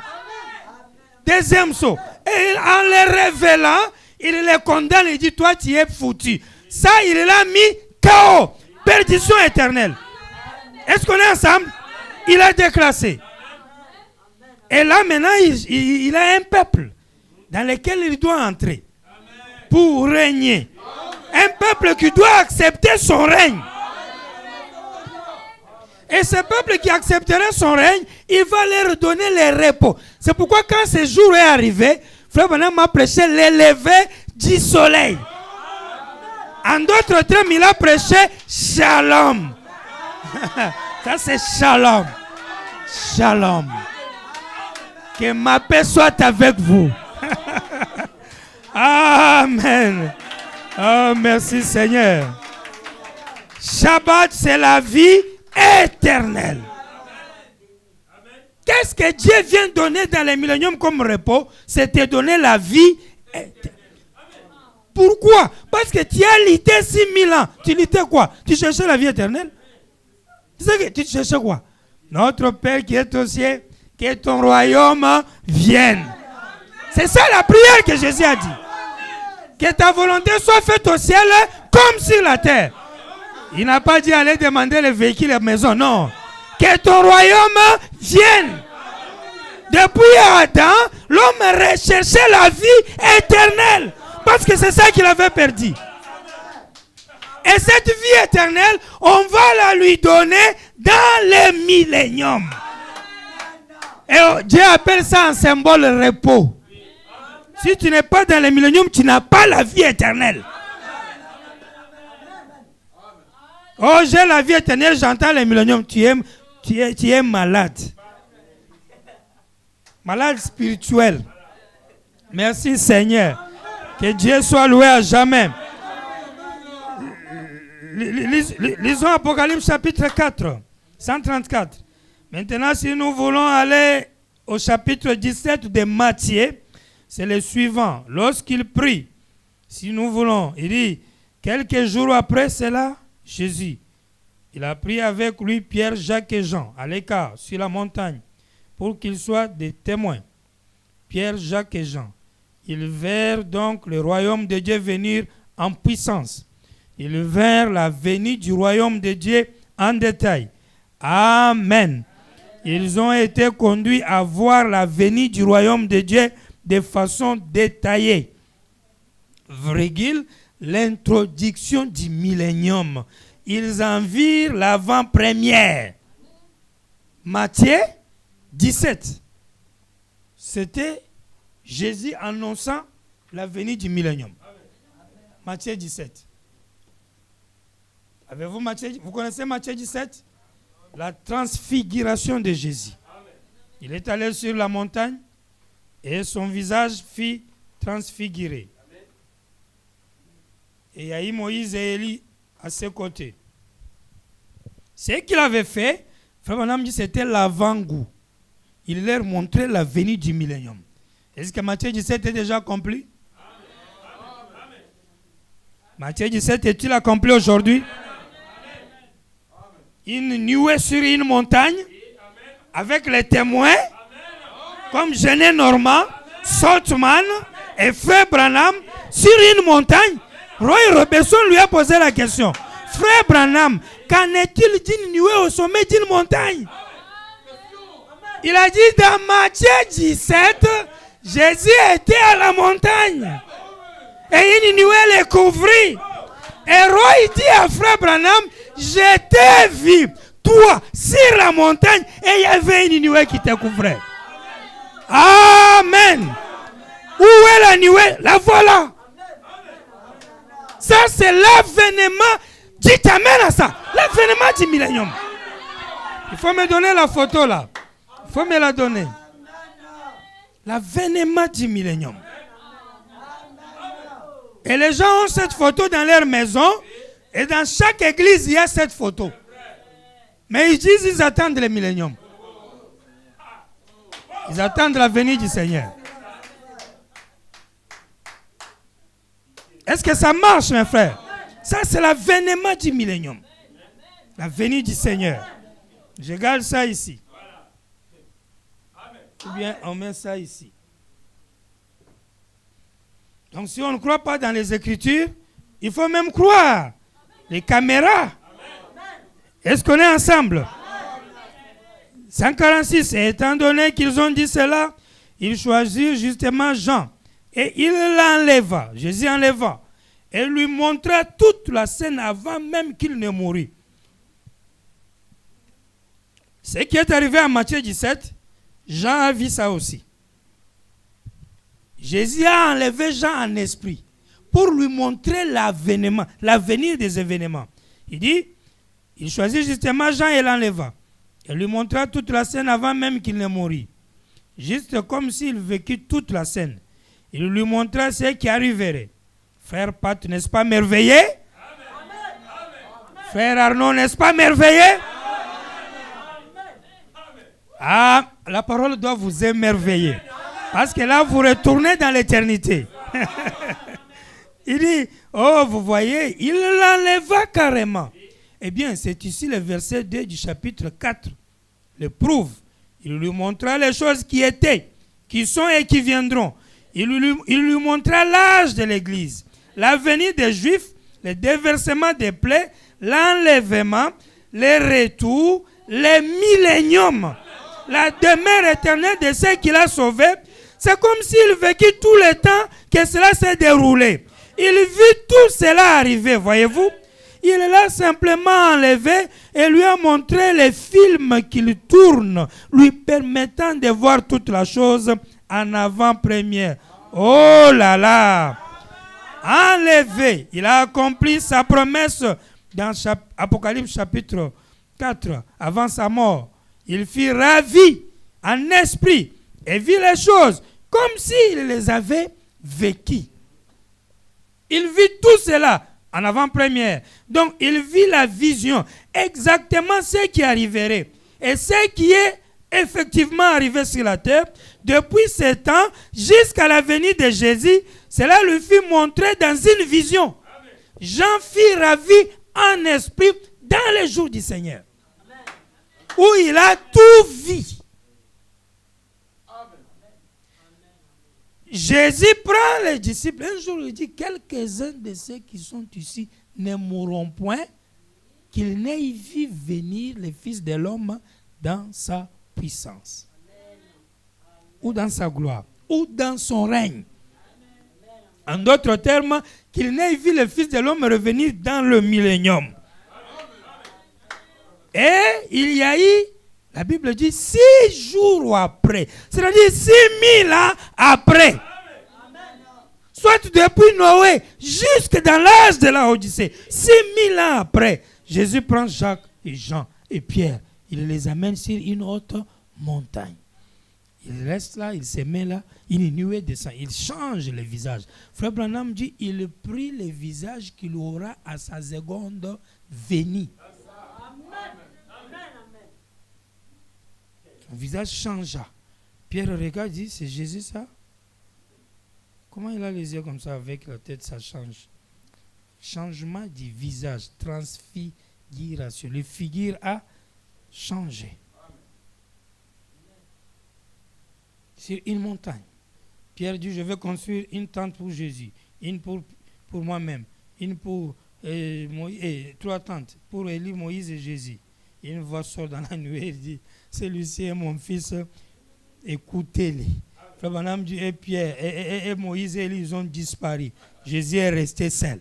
Deuxième saut. Et en les révélant, il les condamne et dit, toi, tu es foutu. Ça, il l'a mis KO. Perdition éternelle. Est-ce qu'on est ensemble? Il a déclassé. Et là, maintenant, il a un peuple dans lequel il doit entrer pour régner. Un peuple qui doit accepter son règne. Et ce peuple qui accepterait son règne, il va leur donner le repos. C'est pourquoi quand ce jour est arrivé, Frère Branham m'a prêché le lever du soleil. En d'autres termes, il a prêché Shalom. Ça c'est Shalom. Shalom. Que ma paix soit avec vous. Amen. Oh, merci Seigneur. Shabbat, c'est la vie éternelle. Qu'est-ce que Dieu vient donner dans les milléniums comme repos? C'était donner la vie éternelle. Pourquoi? Parce que tu as lutté 6000 ans. Tu luttais quoi? Tu cherchais la vie éternelle? Tu cherchais quoi? Notre Père qui est au ciel, que ton royaume vienne. C'est ça la prière que Jésus a dit. Que ta volonté soit faite au ciel comme sur la terre. Il n'a pas dit aller demander les véhicules et les maisons, non. Que ton royaume vienne. Depuis Adam, l'homme recherchait la vie éternelle. Parce que c'est ça qu'il avait perdu. Et cette vie éternelle, on va la lui donner dans les milléniums. Et Dieu appelle ça un symbole repos. Si tu n'es pas dans les milléniums, tu n'as pas la vie éternelle. Oh, j'ai la vie éternelle, j'entends les milléniums. Tu es malade. Malade spirituel. Merci Seigneur. Que Dieu soit loué à jamais. Lisons Apocalypse chapitre 4, 134. Maintenant, si nous voulons aller au chapitre 17 de Matthieu, c'est le suivant. Lorsqu'il prie, si nous voulons, il dit, quelques jours après cela, Jésus, il a pris avec lui Pierre, Jacques et Jean à l'écart sur la montagne pour qu'ils soient des témoins. Pierre, Jacques et Jean. Ils virent donc le royaume de Dieu venir en puissance. Ils vinrent la venue du royaume de Dieu en détail. Amen. Ils ont été conduits à voir la venue du royaume de Dieu de façon détaillée. Virgule, l'introduction du millénium. Ils en virent l'avant-première. Matthieu 17. C'était Jésus annonçant la venue du millénium. Matthieu 17. Avez-vous Matthieu? Vous connaissez Matthieu 17? La transfiguration de Jésus. Il est allé sur la montagne et son visage fut transfiguré. Et il y a eu Moïse et Élie à ses côtés. Ce qu'il avait fait, Frère Branham dit, c'était l'avant-goût. Il leur montrait la venue du millénium. Est-ce que Matthieu 17 est déjà accompli? Matthieu 17 est-il accompli aujourd'hui? Une nuée sur une montagne avec les témoins comme Genet Normand, Saltman et Frère Branham sur une montagne. Roy Robertson lui a posé la question. Frère Branham, qu'en est-il d'une nuée au sommet d'une montagne? Il a dit dans Matthieu 17, Jésus était à la montagne et une nuée les couvrit. Et Roy dit à Frère Branham, je t'ai vu, toi, sur la montagne, et il y avait une nuée qui te couvrait. Amen. Où est la nuée? La voilà. Ça, c'est l'avènement. Dites amen à ça. L'avènement du millénium. Il faut me donner la photo là. Il faut me la donner. L'avènement du millénium. Et les gens ont cette photo dans leur maison. Et dans chaque église, il y a cette photo. Mais ils disent qu'ils attendent le millénium. Ils attendent la venue du Seigneur. Est-ce que ça marche, mes frères? Ça, c'est l'avènement du millénium. La venue du Seigneur. Je garde ça ici. Ou bien on met ça ici. Donc si on ne croit pas dans les Écritures, il faut même croire. Les caméras. Est-ce qu'on est ensemble? 146. Et étant donné qu'ils ont dit cela, ils choisirent justement Jean. Et il l'enleva. Jésus enleva. Et lui montra toute la scène avant même qu'il ne mourût. Ce qui est arrivé en Matthieu 17, Jean a vu ça aussi. Jésus a enlevé Jean en esprit pour lui montrer l'avènement, l'avenir des événements. Il dit, il choisit justement Jean et l'enleva. Et lui montra toute la scène avant même qu'il ne mourût. Juste comme s'il vécut toute la scène. Il lui montra ce qui arriverait. Frère Pat, n'est-ce pas merveilleux? Amen. Frère Arnaud, n'est-ce pas merveilleux? Ah, la parole doit vous émerveiller. Parce que là, vous retournez dans l'éternité. Il dit, oh, vous voyez, il l'enleva carrément. Eh bien, c'est ici le verset 2 du chapitre 4. Le prouve. Il lui montra les choses qui étaient, qui sont et qui viendront. Il lui montra l'âge de l'Église, la venue des Juifs, le déversement des plaies, l'enlèvement, le retour, le millénium, la demeure éternelle de ceux qu'il a sauvés. C'est comme s'il vécut tout le temps que cela s'est déroulé. Il vit tout cela arriver, voyez-vous. Il l'a simplement enlevé et lui a montré les films qu'il tourne, lui permettant de voir toute la chose en avant-première. Oh là là! Enlevé, il a accompli sa promesse dans Apocalypse chapitre 4, avant sa mort. Il fut ravi en esprit et vit les choses comme s'il les avait vécues. Il vit tout cela en avant-première. Donc, il vit la vision, exactement ce qui arriverait. Et ce qui est effectivement arrivé sur la terre, depuis ce temps jusqu'à la venue de Jésus, cela lui fut montré dans une vision. Amen. Jean fut ravi en esprit dans les jours du Seigneur. Amen. Où il a tout vu. Amen. Jésus prend les disciples. Un jour, il dit, quelques-uns de ceux qui sont ici ne mourront point, qu'ils n'aient vu venir le Fils de l'homme dans sa puissance. Amen. Ou dans sa gloire. Ou dans son règne. En d'autres termes, qu'il n'ait vu le Fils de l'homme revenir dans le millénium. Et il y a eu, la Bible dit, 6 jours après. C'est-à-dire 6 000 ans après. Soit depuis Noé, jusque dans l'âge de la Odyssée. 6 000 ans après, Jésus prend Jacques et Jean et Pierre. Il les amène sur une haute montagne. Il reste là, il se met là, une nuée descend, il change le visage. Frère Branham dit, il prit le visage qu'il aura à sa seconde venue. Son visage changea. Pierre regarde, dit, c'est Jésus ça? Comment il a les yeux comme ça avec la tête, ça change. Changement du visage, transfiguration. Le figure a changé. Sur une montagne. Pierre dit, je vais construire une tente pour Jésus, une pour moi-même, une pour Moïse, 3 tentes pour Élie, Moïse et Jésus. Une voix sort dans la nuée, il dit, celui-ci est mon fils, écoutez-les. Frère Branham dit, et Pierre, et Moïse et Élie, ils ont disparu. Jésus est resté seul.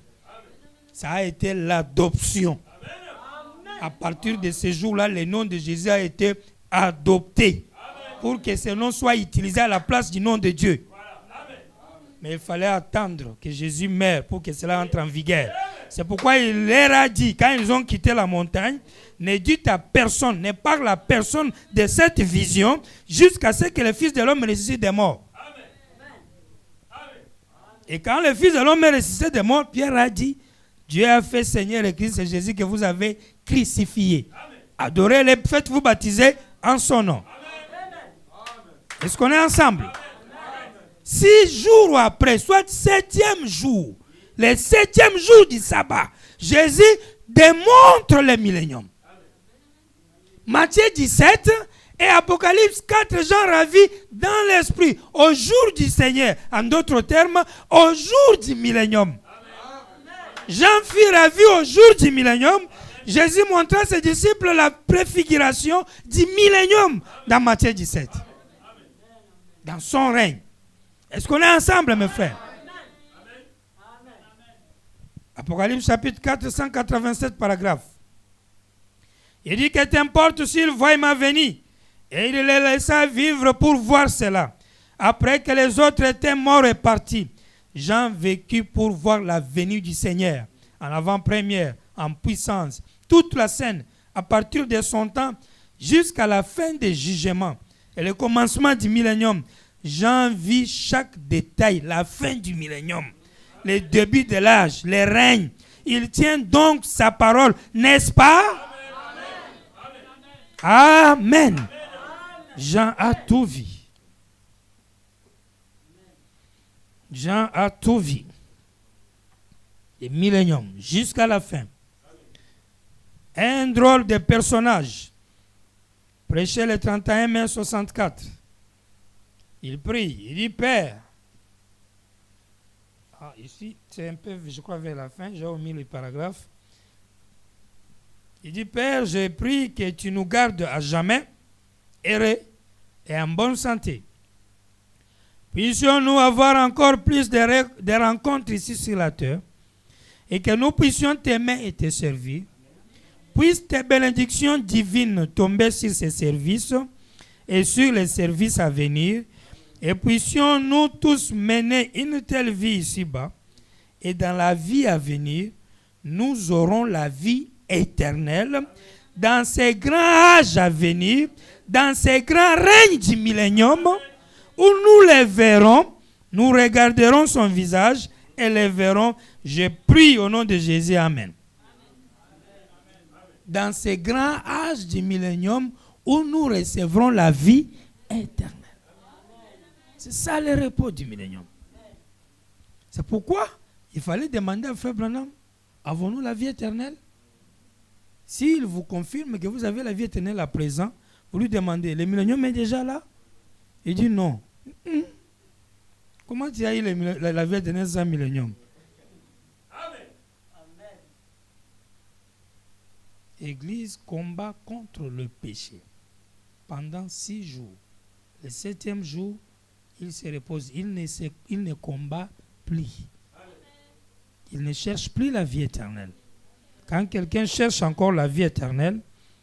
Ça a été l'adoption. À partir de ce jour-là, le nom de Jésus a été adopté. Pour que ce nom soit utilisé à la place du nom de Dieu. Mais il fallait attendre que Jésus meure pour que cela entre en vigueur. C'est pourquoi il leur a dit, quand ils ont quitté la montagne, ne dites à personne, ne parle à personne de cette vision jusqu'à ce que le Fils de l'homme ressuscite des morts. Et quand le Fils de l'homme est ressuscité des morts, Pierre a dit, Dieu a fait Seigneur le Christ, c'est Jésus que vous avez crucifié. Adorez-le, faites-vous baptiser en son nom. Est-ce qu'on est ensemble? 6 jours après, soit 7e jour, le 7e jour du sabbat, Jésus démontre le millénium. Matthieu 17 et Apocalypse 4, Jean ravi dans l'esprit au jour du Seigneur. En d'autres termes, au jour du millénium. Jean fut ravi au jour du millénium. Jésus montra à ses disciples la préfiguration du millénium dans Matthieu 17. Dans son règne. Est-ce qu'on est ensemble, mes frères? Apocalypse chapitre 4, 187 paragraphe. Il dit que t'importe s'il voit ma venue. Et il les laissa vivre pour voir cela. Après que les autres étaient morts et partis, Jean vécut pour voir la venue du Seigneur, en avant-première, en puissance. Toute la scène, à partir de son temps, jusqu'à la fin des jugements et le commencement du millénium, Jean vit chaque détail, la fin du millénium, le début de l'âge, les règnes. Il tient donc sa parole, n'est-ce pas? Amen. Jean a tout vu. Jean a tout vu. Le millénium, jusqu'à la fin. Un drôle de personnage. Prêchait le 31 mai 64. Il prie, il dit, Père. Ici, c'est un peu, je crois, vers la fin, j'ai omis le paragraphe. Il dit, Père, je prie que tu nous gardes à jamais, heureux et en bonne santé. Puissions-nous avoir encore plus de rencontres ici sur la terre, et que nous puissions t'aimer et te servir. Puissent tes bénédictions divines tomber sur ces services et sur les services à venir, et puissions-nous tous mener une telle vie ici-bas, et dans la vie à venir, nous aurons la vie éternelle, dans ces grands âges à venir, dans ces grands règnes du millénium, où nous les verrons, nous regarderons son visage et les verrons. Je prie au nom de Jésus, Amen. Dans ces grands âges du millénium, où nous recevrons la vie éternelle. C'est ça le repos du millénium. C'est pourquoi il fallait demander à Frère Branham, avons-nous la vie éternelle? S'il vous confirme que vous avez la vie éternelle à présent, vous lui demandez, le millénium est déjà là? Il dit non. Comment tu as eu la vie éternelle sans millénium? L'Église combat contre le péché pendant 6 jours. Le 7e jour, il se repose. Il ne combat plus. Il ne cherche plus la vie éternelle. Quand quelqu'un cherche encore la vie éternelle,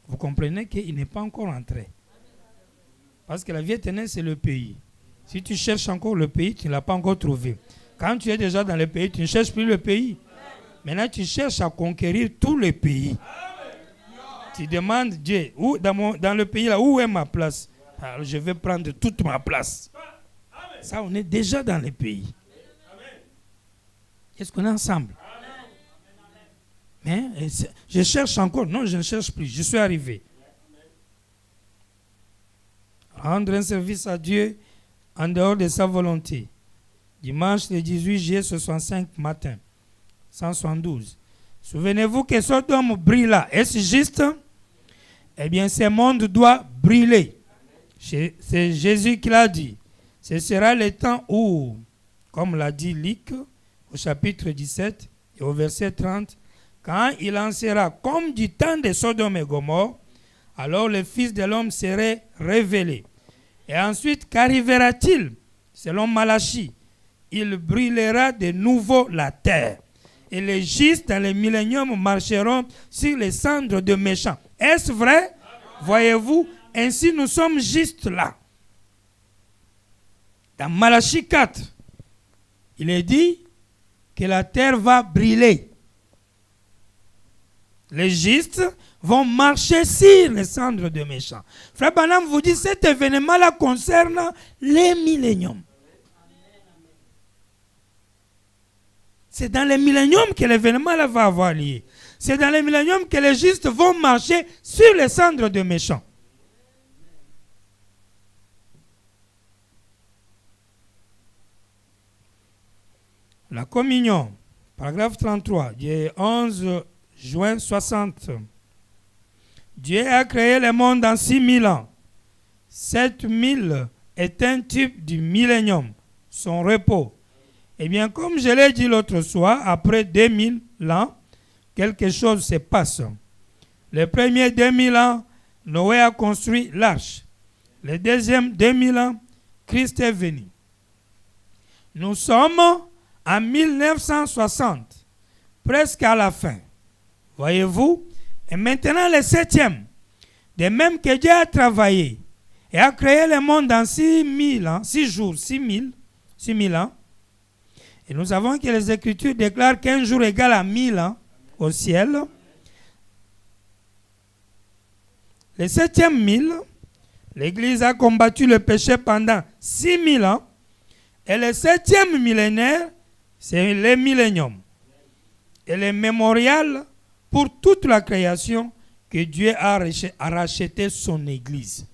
vous comprenez qu'il n'est pas encore entré. Parce que la vie éternelle, c'est le pays. Si tu cherches encore le pays, tu ne l'as pas encore trouvé. Quand tu es déjà dans le pays, tu ne cherches plus le pays. Maintenant, tu cherches à conquérir tout le pays. Tu demandes, Dieu, dans le pays là, où est ma place? Alors, je vais prendre toute ma place. Ça, on est déjà dans le pays. Est-ce qu'on est ensemble? Mais je cherche encore. Non, je ne cherche plus. Je suis arrivé. Rendre un service à Dieu en dehors de sa volonté. Dimanche le 18 juillet 65 matin, 172. Souvenez-vous que Sodome brilla. Est-ce juste? Eh bien, ce monde doit brûler. C'est Jésus qui l'a dit. Ce sera le temps où, comme l'a dit Luc, au chapitre 17 et au verset 30, quand il en sera comme du temps de Sodome et Gomorrhe, alors le Fils de l'homme serait révélé. Et ensuite, qu'arrivera-t-il? Selon Malachie, il brûlera de nouveau la terre. Et les justes dans le millénium marcheront sur les cendres de méchants. Est-ce vrai? Voyez-vous, ainsi nous sommes justes là. Dans Malachie 4, il est dit que la terre va brûler. Les justes vont marcher sur les cendres de méchants. Frère Branham vous dit, cet événement-là concerne les milléniums. C'est dans les milléniums que l'événement-là va avoir lieu. C'est dans les milléniums que les justes vont marcher sur les cendres de méchants. La communion, paragraphe 33, du 11 juin 60. Dieu a créé le monde en 6000 ans. 7000 est un type du millénium, son repos. Eh bien, comme je l'ai dit l'autre soir, après 2000 ans, quelque chose se passe. Les premiers 2000 ans, Noé a construit l'arche. Les deuxièmes 2000 ans, Christ est venu. Nous sommes en 1960, presque à la fin. Voyez-vous? Et maintenant, le 7e, de même que Dieu a travaillé et a créé le monde en 6000 ans, 6 jours, 6000 ans. Et nous savons que les Écritures déclarent qu'un jour égale à 1000 ans au ciel. Le 7e 1000, l'Église a combattu le péché pendant 6000 ans. Et le 7e millénaire, c'est le millénium. Et le mémorial pour toute la création que Dieu a racheté son Église.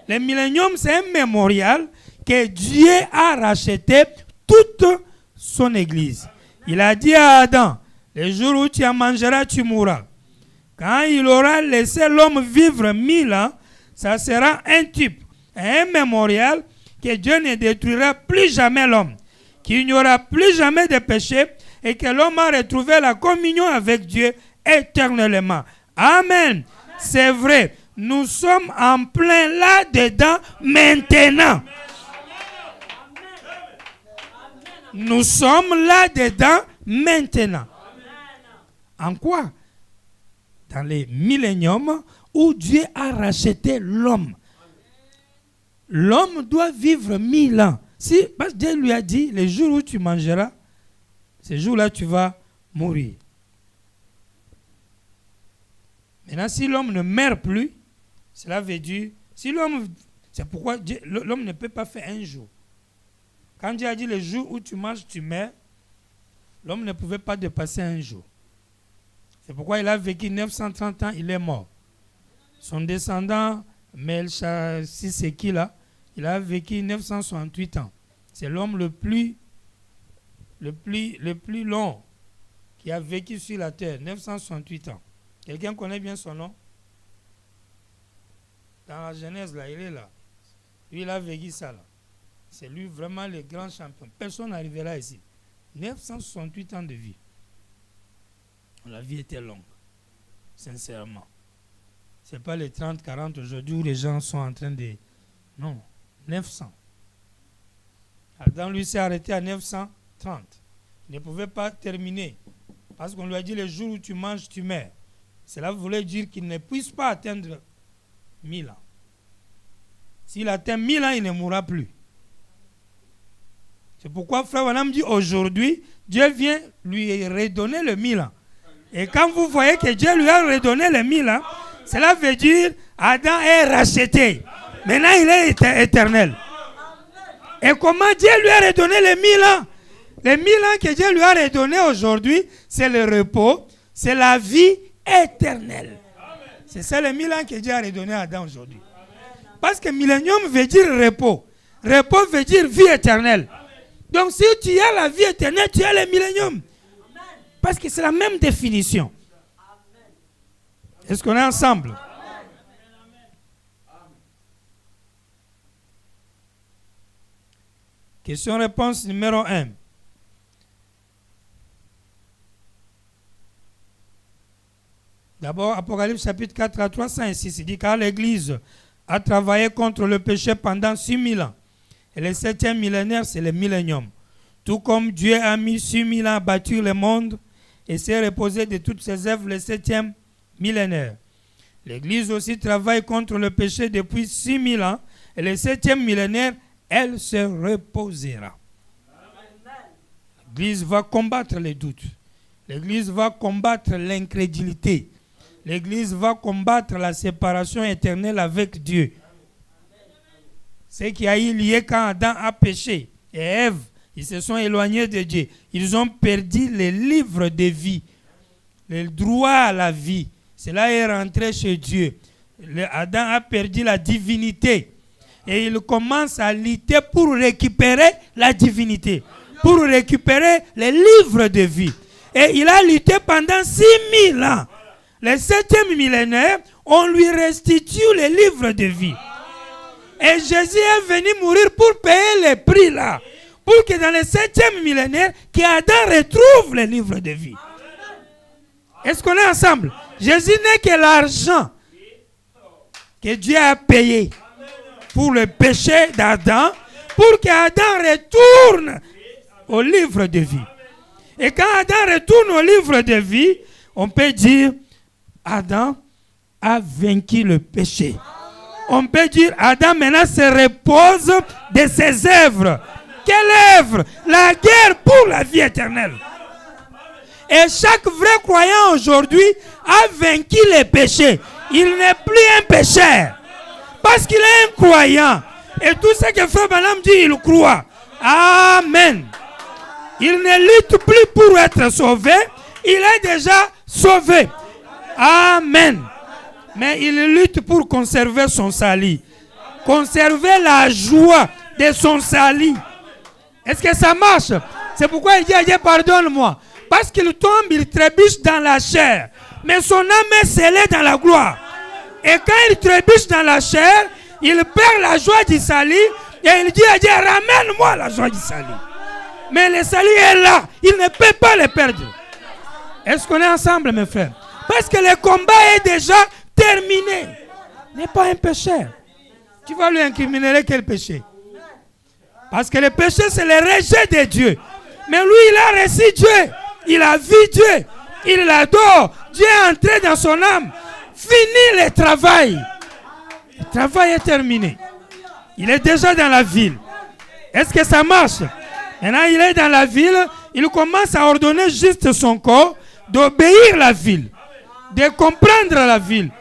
Le millénium, c'est un mémorial que Dieu a racheté toute son Église. Il a dit à Adam, le jour où tu en mangeras, tu mourras. Quand il aura laissé l'homme vivre 1000 ans, ça sera un type, un mémorial que Dieu ne détruira plus jamais l'homme, qu'il n'y aura plus jamais de péché et que l'homme a retrouvé la communion avec Dieu éternellement. Amen. C'est vrai. Nous sommes en plein là-dedans maintenant. Nous sommes là-dedans maintenant. En quoi? Dans les milléniums où Dieu a racheté l'homme. L'homme doit vivre 1000 ans. Si, parce que Dieu lui a dit, le jour où tu mangeras, ce jour-là tu vas mourir. Maintenant, si l'homme ne meurt plus, cela veut dire, si l'homme, c'est pourquoi l'homme ne peut pas faire un jour. Quand Dieu a dit le jour où tu manges, tu meurs, l'homme ne pouvait pas dépasser un jour. C'est pourquoi il a vécu 930 ans, il est mort. Son descendant, Melcha Siseki, là, il a vécu 968 ans. C'est l'homme le plus long qui a vécu sur la terre, 968 ans. Quelqu'un connaît bien son nom? Dans la Genèse, là, il est là. Lui, il a vécu ça, là. C'est lui vraiment le grand champion. Personne n'arrivera ici. 968 ans de vie. La vie était longue, sincèrement. Ce n'est pas les 30, 40 aujourd'hui où les gens sont en train de... Non, 900. Adam, lui, s'est arrêté à 930. Il ne pouvait pas terminer. Parce qu'on lui a dit, le jour où tu manges, tu meurs. Cela voulait dire qu'il ne puisse pas atteindre 1000 ans. S'il atteint 1000 ans, il ne mourra plus. C'est pourquoi Frère Branham dit aujourd'hui, Dieu vient lui redonner le 1000 ans. Et quand vous voyez que Dieu lui a redonné le 1000 ans, cela veut dire Adam est racheté. Maintenant, il est éternel. Et comment Dieu lui a redonné les 1000 ans? Les 1000 ans que Dieu lui a redonné aujourd'hui, c'est le repos, c'est la vie éternelle. C'est ça les 1000 ans que Dieu a redonné à Adam aujourd'hui. Parce que millénium veut dire repos. Repos veut dire vie éternelle. Donc si tu as la vie éternelle, tu as le millénium. Parce que c'est la même définition. Est-ce qu'on est ensemble? Question-réponse numéro 1. D'abord, Apocalypse chapitre 4 à 306, il dit car l'Église a travaillé contre le péché pendant 6000 ans. Et le 7e millénaire, c'est le millénium. Tout comme Dieu a mis 6000 ans à bâtir le monde et s'est reposé de toutes ses œuvres le 7e millénaire. L'Église aussi travaille contre le péché depuis 6000 ans et le 7e millénaire, elle se reposera. L'Église va combattre les doutes. L'Église va combattre l'incrédulité. L'Église va combattre la séparation éternelle avec Dieu. Ce qui a eu lieu quand Adam a péché et Ève, ils se sont éloignés de Dieu. Ils ont perdu les livres de vie, le droit à la vie. Cela est rentré chez Dieu. Adam a perdu la divinité. Et il commence à lutter pour récupérer la divinité, pour récupérer les livres de vie. Et il a lutté pendant 6000 ans. Le 7e millénaire, on lui restitue les livres de vie. Et Jésus est venu mourir pour payer les prix là. Pour que dans le 7e millénaire, qu'Adam retrouve les livres de vie. Est-ce qu'on est ensemble? Jésus n'est que l'argent que Dieu a payé pour le péché d'Adam, pour qu'Adam retourne au livre de vie. Et quand Adam retourne au livre de vie, on peut dire Adam a vaincu le péché. On peut dire Adam maintenant se repose de ses œuvres. Quelle œuvre? La guerre pour la vie éternelle. Et chaque vrai croyant aujourd'hui a vaincu les péchés. Il n'est plus un pécheur. Parce qu'il est un croyant. Et tout ce que Frère Branham dit, il croit. Amen. Il ne lutte plus pour être sauvé. Il est déjà sauvé. Amen. Mais il lutte pour conserver son salut. Conserver la joie de son salut. Est-ce que ça marche? C'est pourquoi il dit à Dieu, pardonne-moi. Parce qu'il tombe, il trébuche dans la chair. Mais son âme est scellée dans la gloire. Et quand il trébuche dans la chair, il perd la joie du salut. Et il dit à Dieu, ramène-moi la joie du salut. Mais le salut est là. Il ne peut pas le perdre. Est-ce qu'on est ensemble, mes frères? Parce que le combat est déjà terminé. Il n'est pas un pécheur. Tu vas lui incriminer quel péché? Parce que le péché, c'est le rejet de Dieu. Mais lui, il a reçu Dieu. Il a vu Dieu. Il l'adore. Dieu est entré dans son âme. Fini le travail. Le travail est terminé. Il est déjà dans la ville. Est-ce que ça marche? Maintenant, il est dans la ville. Il commence à ordonner juste son corps d'obéir la ville. De comprendre la ville.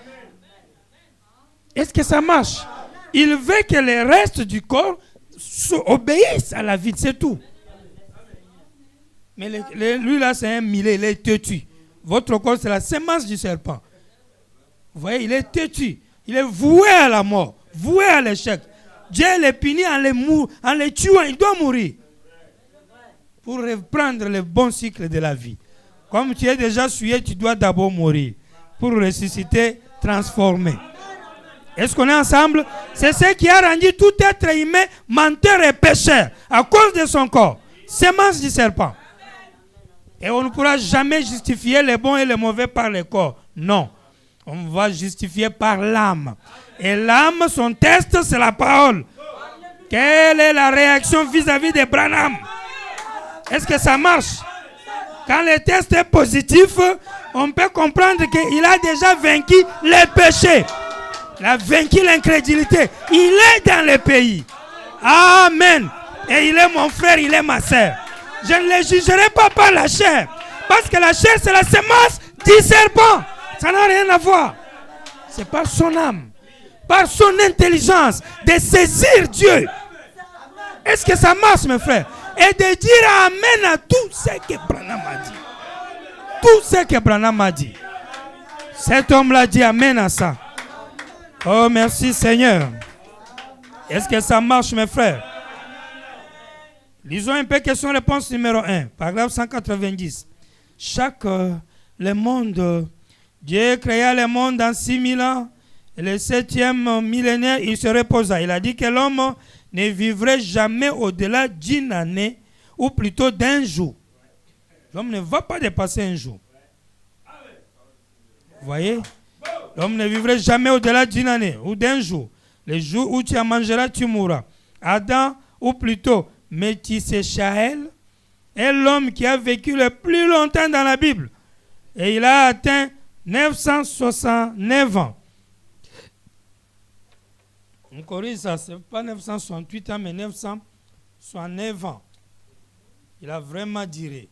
Est-ce que ça marche? Il veut que le reste du corps obéisse à la ville, c'est tout. Mais lui là, c'est un millet, il est têtu. Votre corps, c'est la semence du serpent. Vous voyez, il est têtu. Il est voué à la mort, voué à l'échec. Dieu les punit en les tuant, il doit mourir. Pour reprendre le bon cycle de la vie. Comme tu es déjà souillé, tu dois d'abord mourir. Pour ressusciter, transformer. Est-ce qu'on est ensemble? C'est ce qui a rendu tout être humain menteur et pécheur à cause de son corps. Semence du serpent. Et on ne pourra jamais justifier les bons et les mauvais par le corps. Non. On va justifier par l'âme. Et l'âme, son test, c'est la parole. Quelle est la réaction vis-à-vis de Branham? Est-ce que ça marche? Quand le test est positif, on peut comprendre qu'il a déjà vaincu les péchés. Il a vaincu l'incrédulité. Il est dans le pays. Amen. Et il est mon frère, il est ma sœur. Je ne le jugerai pas par la chair. Parce que la chair, c'est la semence du serpent. Ça n'a rien à voir. C'est par son âme, par son intelligence, de saisir Dieu. Est-ce que ça marche, mes frères? Et de dire amen à tout ce que Branham a dit. Tout ce que Branham a dit. Cet homme-là dit amen à ça. Oh, merci Seigneur. Est-ce que ça marche, mes frères? Lisons un peu question-réponse numéro 1, paragraphe 190. Le monde, Dieu créa le monde en 6000 ans, et le 7e millénaire, il se reposa. Il a dit que l'homme ne vivrait jamais au-delà d'une année, ou plutôt d'un jour. L'homme ne va pas dépasser un jour. Vous voyez? L'homme ne vivrait jamais au-delà d'une année ou d'un jour. Le jour où tu en mangeras, tu mourras. Adam, ou plutôt Métisséchaël, est l'homme qui a vécu le plus longtemps dans la Bible. Et il a atteint 969 ans. On corrige ça, ce n'est pas 968 ans, mais 969 ans. Il a vraiment duré.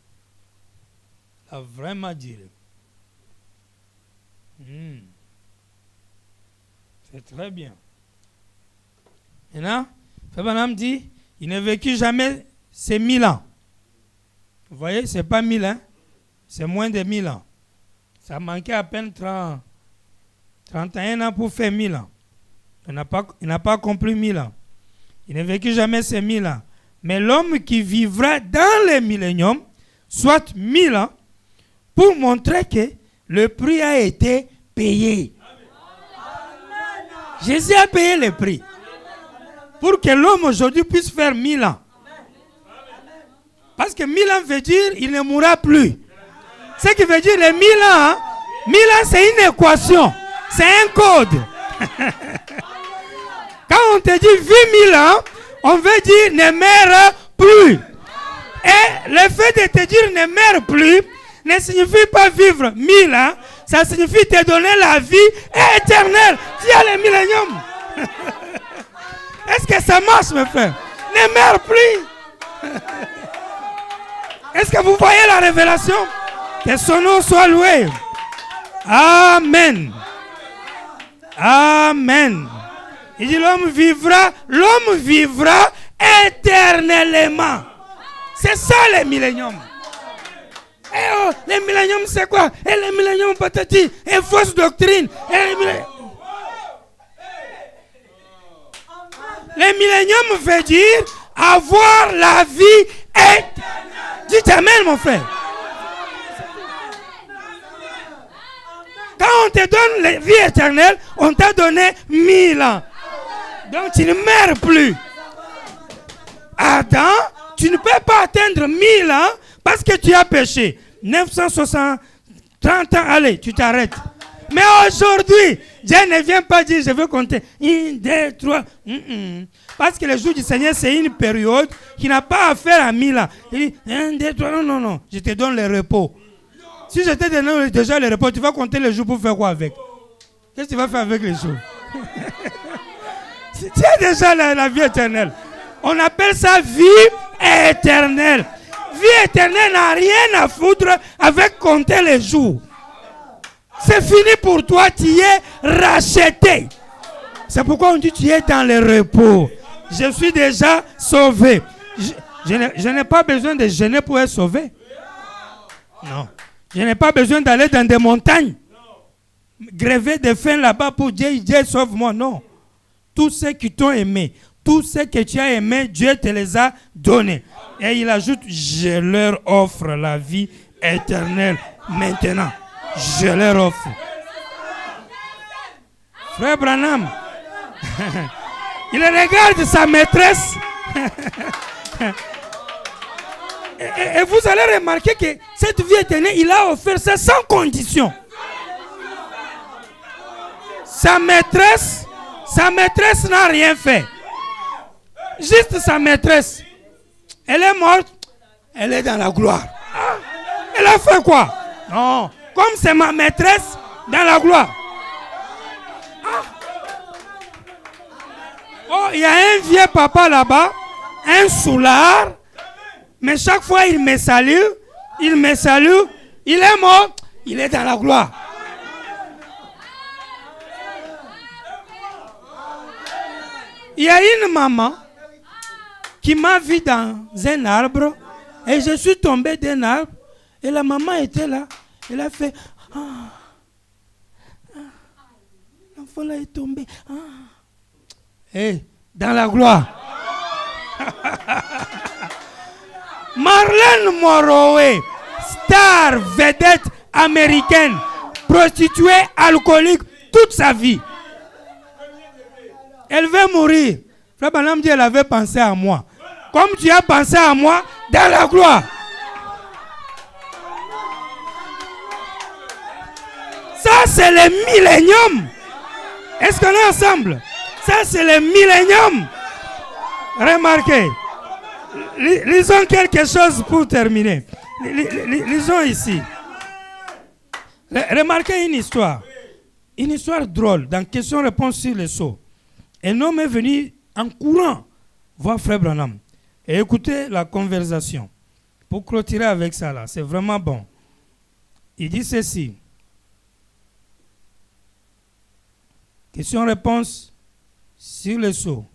Il a vraiment duré. C'est très bien. Maintenant, Frère Branham dit, il ne vécut jamais ces 1000 ans. Vous voyez, ce n'est pas 1000 ans, c'est moins de 1000 ans. Ça manquait à peine 31 ans pour faire 1000 ans. Il n'a pas accompli 1000 ans. Il ne vécut jamais ces 1000 ans. Mais l'homme qui vivra dans le millénium, soit 1000 ans, pour montrer que le prix a été payé. Jésus a payé le prix. Pour que l'homme aujourd'hui puisse faire 1000 ans. Parce que 1000 ans veut dire qu'il ne mourra plus. Ce qui veut dire les 1000 ans, 1000 ans c'est une équation. C'est un code. Quand on te dit vis 1000 ans, on veut dire ne meurs plus. Et le fait de te dire ne meurs plus ne signifie pas vivre 1000 ans. Ça signifie te donner la vie éternelle. Tu as le millénium. Est-ce que ça marche, mes frères? Ne meurs plus. Est-ce que vous voyez la révélation? Que son nom soit loué. Amen. Amen. Il dit l'homme vivra éternellement. C'est ça le millénium. Et oh, le millénium c'est quoi? Et le millénium patati, et fausse doctrine. Le millénium veut dire avoir la vie éternelle. Dites amen, mon frère. Quand on te donne la vie éternelle, on t'a donné 1000 ans. Donc tu ne meurs plus. Adam, tu ne peux pas atteindre 1000 ans parce que tu as péché. 960, 30 ans, allez, tu t'arrêtes. Mais aujourd'hui, Dieu ne vient pas dire je veux compter 1, 2, 3. Parce que le jour du Seigneur, c'est une période qui n'a pas affaire à 1000 ans. Il dit 1, 2, 3, non. Je te donne le repos. Si je te donne déjà le repos, tu vas compter les jours pour faire quoi avec? Qu'est-ce que tu vas faire avec les jours? Tu as déjà la vie éternelle. On appelle ça vie éternelle. Vie éternelle n'a rien à foutre avec compter les jours. C'est fini pour toi, tu es racheté. C'est pourquoi on dit tu es dans le repos. Je suis déjà sauvé. Je n'ai pas besoin de jeûner pour être sauvé. Non. Je n'ai pas besoin d'aller dans des montagnes. Gréver de faim là-bas pour Dieu, Dieu sauve-moi. Non. Tous ceux qui t'ont aimé, tous ceux que tu as aimés, Dieu te les a donnés. Et il ajoute, je leur offre la vie éternelle maintenant. Je leur offre. Frère Branham, il regarde sa maîtresse. Et vous allez remarquer que cette vie éternelle, il a offert ça sans condition. Sa maîtresse n'a rien fait. Juste sa maîtresse. Elle est morte, elle est dans la gloire. Elle a fait quoi? Non. Comme c'est ma maîtresse, dans la gloire. Oh, il y a un vieux papa là-bas, un soulard. Mais chaque fois il me salue, il est mort, il est dans la gloire. Il y a une maman qui m'a vu dans un arbre et je suis tombé d'un arbre et la maman était là. Elle a fait l'enfant là est tombé. Et dans la gloire. Marlène Monroe, star vedette américaine, prostituée, alcoolique, toute sa vie. Elle veut mourir. Frère Branham dit elle avait pensé à moi. Comme tu as pensé à moi, dans la gloire. Ça, c'est le millénium. Est-ce qu'on est ensemble? Ça, c'est le millénium. Remarquez. Lisons quelque chose pour terminer. Lisons ici. Remarquez une histoire. Une histoire drôle dans question-réponse sur le sceau. Un homme est venu en courant voir Frère Branham et écouter la conversation. pour clôturer avec ça là, c'est vraiment bon. Il dit ceci. Question-réponse sur le sceau.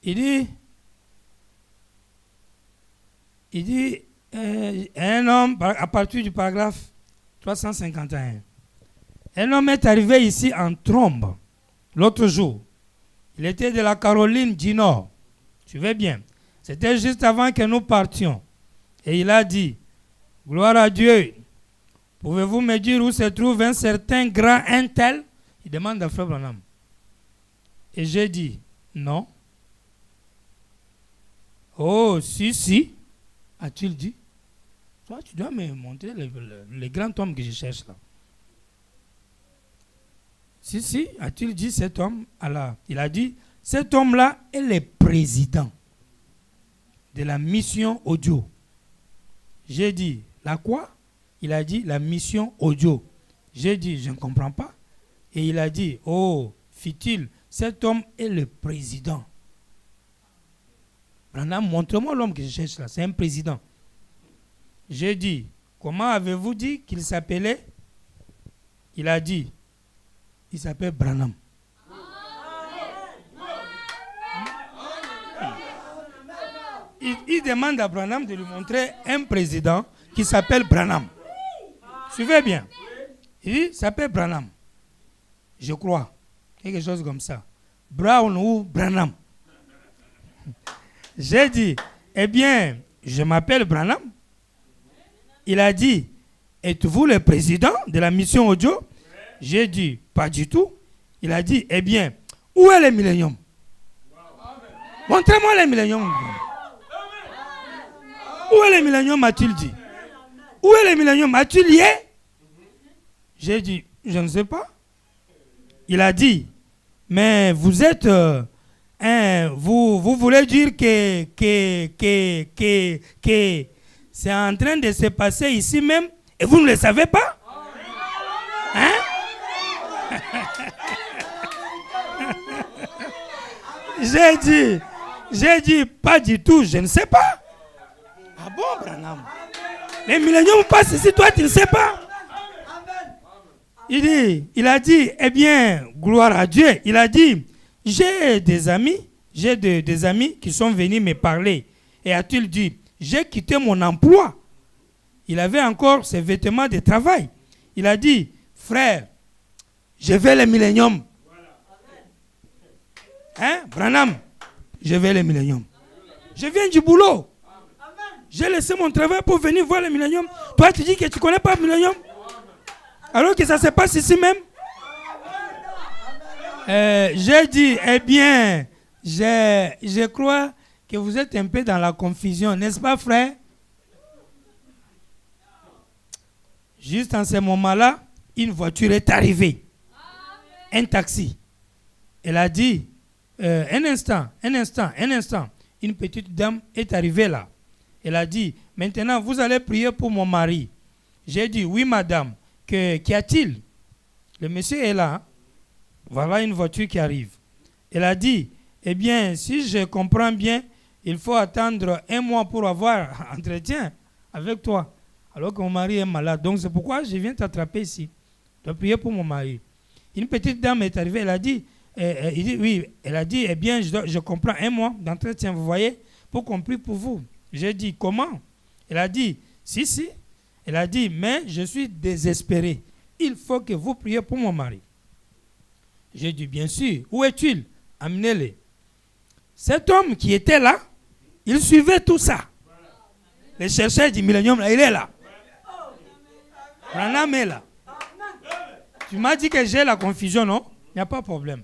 Il dit, un homme, à partir du paragraphe 351, un homme est arrivé ici en trombe l'autre jour. Il était de la Caroline du Nord. Suivez bien. C'était juste avant que nous partions. Et il a dit, gloire à Dieu, pouvez-vous me dire où se trouve un certain grand un tel? Il demande à Frère Branham. Et j'ai dit, non. Oh, si, a-t-il dit. Toi, tu dois me montrer le grand homme que je cherche là. Si, a-t-il dit cet homme? Alors, il a dit, cet homme-là est le président de la mission audio. J'ai dit, la quoi? Il a dit, la mission audio. J'ai dit, je ne comprends pas. Et il a dit, oh, fit-il, cet homme est le président. Branham, montre-moi l'homme que je cherche là, c'est un président. J'ai dit, comment avez-vous dit qu'il s'appelait? Il a dit, il s'appelle Branham. Il demande à Branham de lui montrer un président qui s'appelle Branham. Suivez bien. Il s'appelle Branham. Je crois. Quelque chose comme ça. Brown ou Branham. J'ai dit, eh bien, je m'appelle Branham. Il a dit, êtes-vous le président de la mission audio? J'ai dit, pas du tout. Il a dit, eh bien, où est le millénium? Montrez-moi le millénium. Où est le millénium, a-t-il dit? Où est le millénium? A-t-il y est? J'ai dit, je ne sais pas. Il a dit, mais vous êtes... vous voulez dire que c'est en train de se passer ici même et vous ne le savez pas? Hein? J'ai dit, pas du tout, je ne sais pas. Ah bon, Branham? Les milléniums passent ici, toi tu ne sais pas? Il a dit, eh bien, gloire à Dieu. Il a dit, j'ai des amis qui sont venus me parler. Et a-t-il dit, j'ai quitté mon emploi. Il avait encore ses vêtements de travail. Il a dit, frère, je vais le millénium. Hein, Branham? Je vais le millénium. Je viens du boulot. J'ai laissé mon travail pour venir voir le millénium. Toi, tu dis que tu ne connais pas le millénium? Alors que ça se passe ici même? J'ai dit, eh bien, je crois que vous êtes un peu dans la confusion, n'est-ce pas, frère? Juste en ce moment-là, une voiture est arrivée. Un taxi. Elle a dit, un instant. Une petite dame est arrivée là. Elle a dit, maintenant, vous allez prier pour mon mari. J'ai dit, oui, madame. Qu'y a-t-il? Le monsieur est là. Voilà une voiture qui arrive. Elle a dit, eh bien, si je comprends bien, il faut attendre 1 mois pour avoir entretien avec toi. Alors que mon mari est malade. Donc, c'est pourquoi je viens t'attraper ici. Je dois prier pour mon mari. Une petite dame est arrivée. Elle a dit, elle a dit, eh bien, je comprends 1 mois d'entretien, vous voyez, pour qu'on prie pour vous. J'ai dit, comment? Elle a dit, si. Elle a dit, mais je suis désespéré. Il faut que vous priez pour mon mari. J'ai dit, bien sûr. Où est-il? Amenez-le. Cet homme qui était là, il suivait tout ça. Le chercheur du millénium, il est là. Branham est là. Tu m'as dit que j'ai la confusion, non? Il n'y a pas de problème.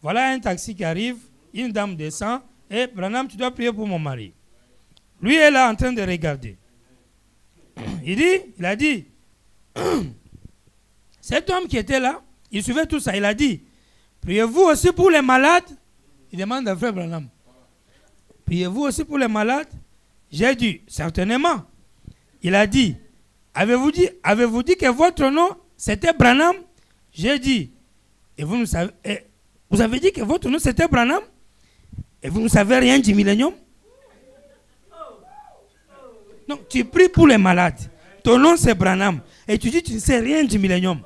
Voilà un taxi qui arrive, une dame descend, et Branham, tu dois prier pour mon mari. Lui est là en train de regarder. Il a dit, cet homme qui était là, il suivait tout ça. Il a dit, priez-vous aussi pour les malades? Il demande à Frère Branham, priez-vous aussi pour les malades? J'ai dit, certainement. Il a dit, avez-vous dit que votre nom, c'était Branham? J'ai dit, et vous ne savez, Vous avez dit que votre nom c'était Branham et vous ne savez rien du millénium? Non, tu pries pour les malades. Ton nom c'est Branham et tu dis que tu ne sais rien du millénium.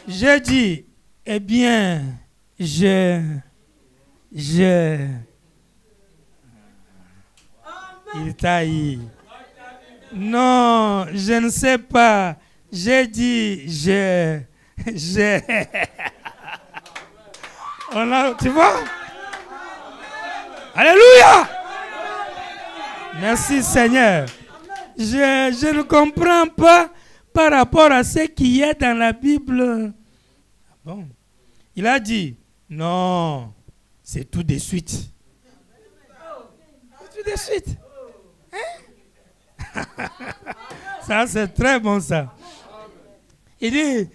J'ai dit, eh bien, il t'a dit. Non, je ne sais pas. J'ai dit, tu vois? Alléluia! Merci Seigneur. Je ne comprends pas par rapport à ce qui est dans la Bible. Bon. Il a dit, non, c'est tout de suite. Tout de suite. Hein? Ça, c'est très bon ça. Il dit,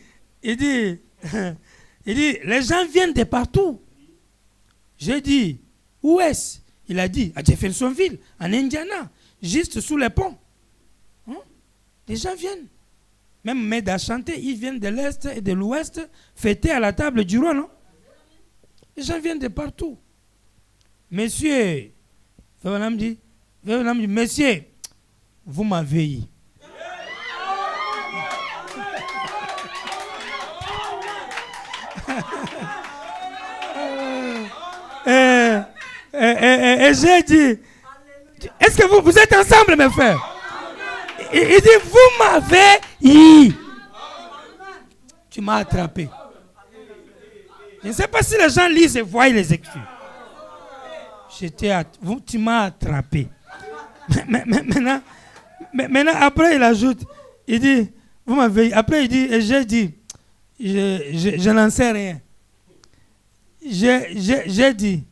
les gens viennent de partout. J'ai dit, où est-ce? Il a dit, à Jeffersonville, en Indiana, juste sous les ponts. Hein? Les gens viennent. Même m'aident à chanter, ils viennent de l'Est et de l'Ouest, fêter à la table du roi, non? Les gens viennent de partout. Monsieur, monsieur, vous m'avez eu. Et j'ai dit, est-ce que vous êtes ensemble, mes frères? Il dit, vous m'avez eu. Tu m'as attrapé. Je ne sais pas si les gens lisent et voient les Écritures. Tu m'as attrapé. Maintenant, après il ajoute, il dit, vous m'avez eu. Après il dit, et j'ai dit, je n'en sais rien. J'ai dit,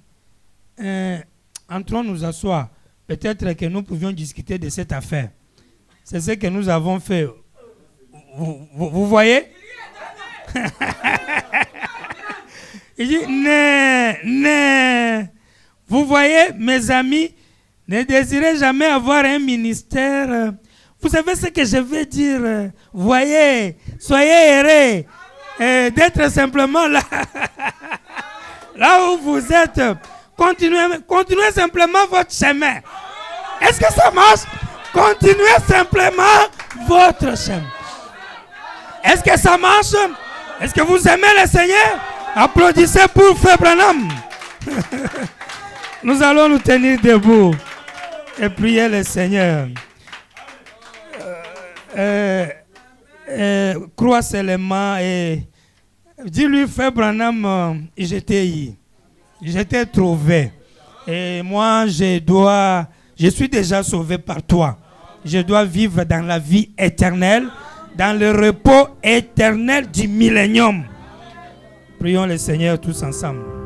entrons nous asseoir. Peut-être que nous pouvions discuter de cette affaire. C'est ce que nous avons fait. Vous voyez? Il dit, vous voyez, mes amis, ne désirez jamais avoir un ministère. Vous savez ce que je veux dire? Voyez, soyez heureux d'être simplement là. Là où vous êtes. Continuez simplement votre chemin. Est-ce que ça marche? Continuez simplement votre chemin. Est-ce que ça marche? Est-ce que vous aimez le Seigneur? Applaudissez pour Frère Branham. Nous allons nous tenir debout et prier le Seigneur. Crois seulement et dis-lui, Frère Branham, je t'ai trouvé. Et moi, je suis déjà sauvé par toi. Je dois vivre dans la vie éternelle, dans le repos éternel du millénium. Prions le Seigneur tous ensemble.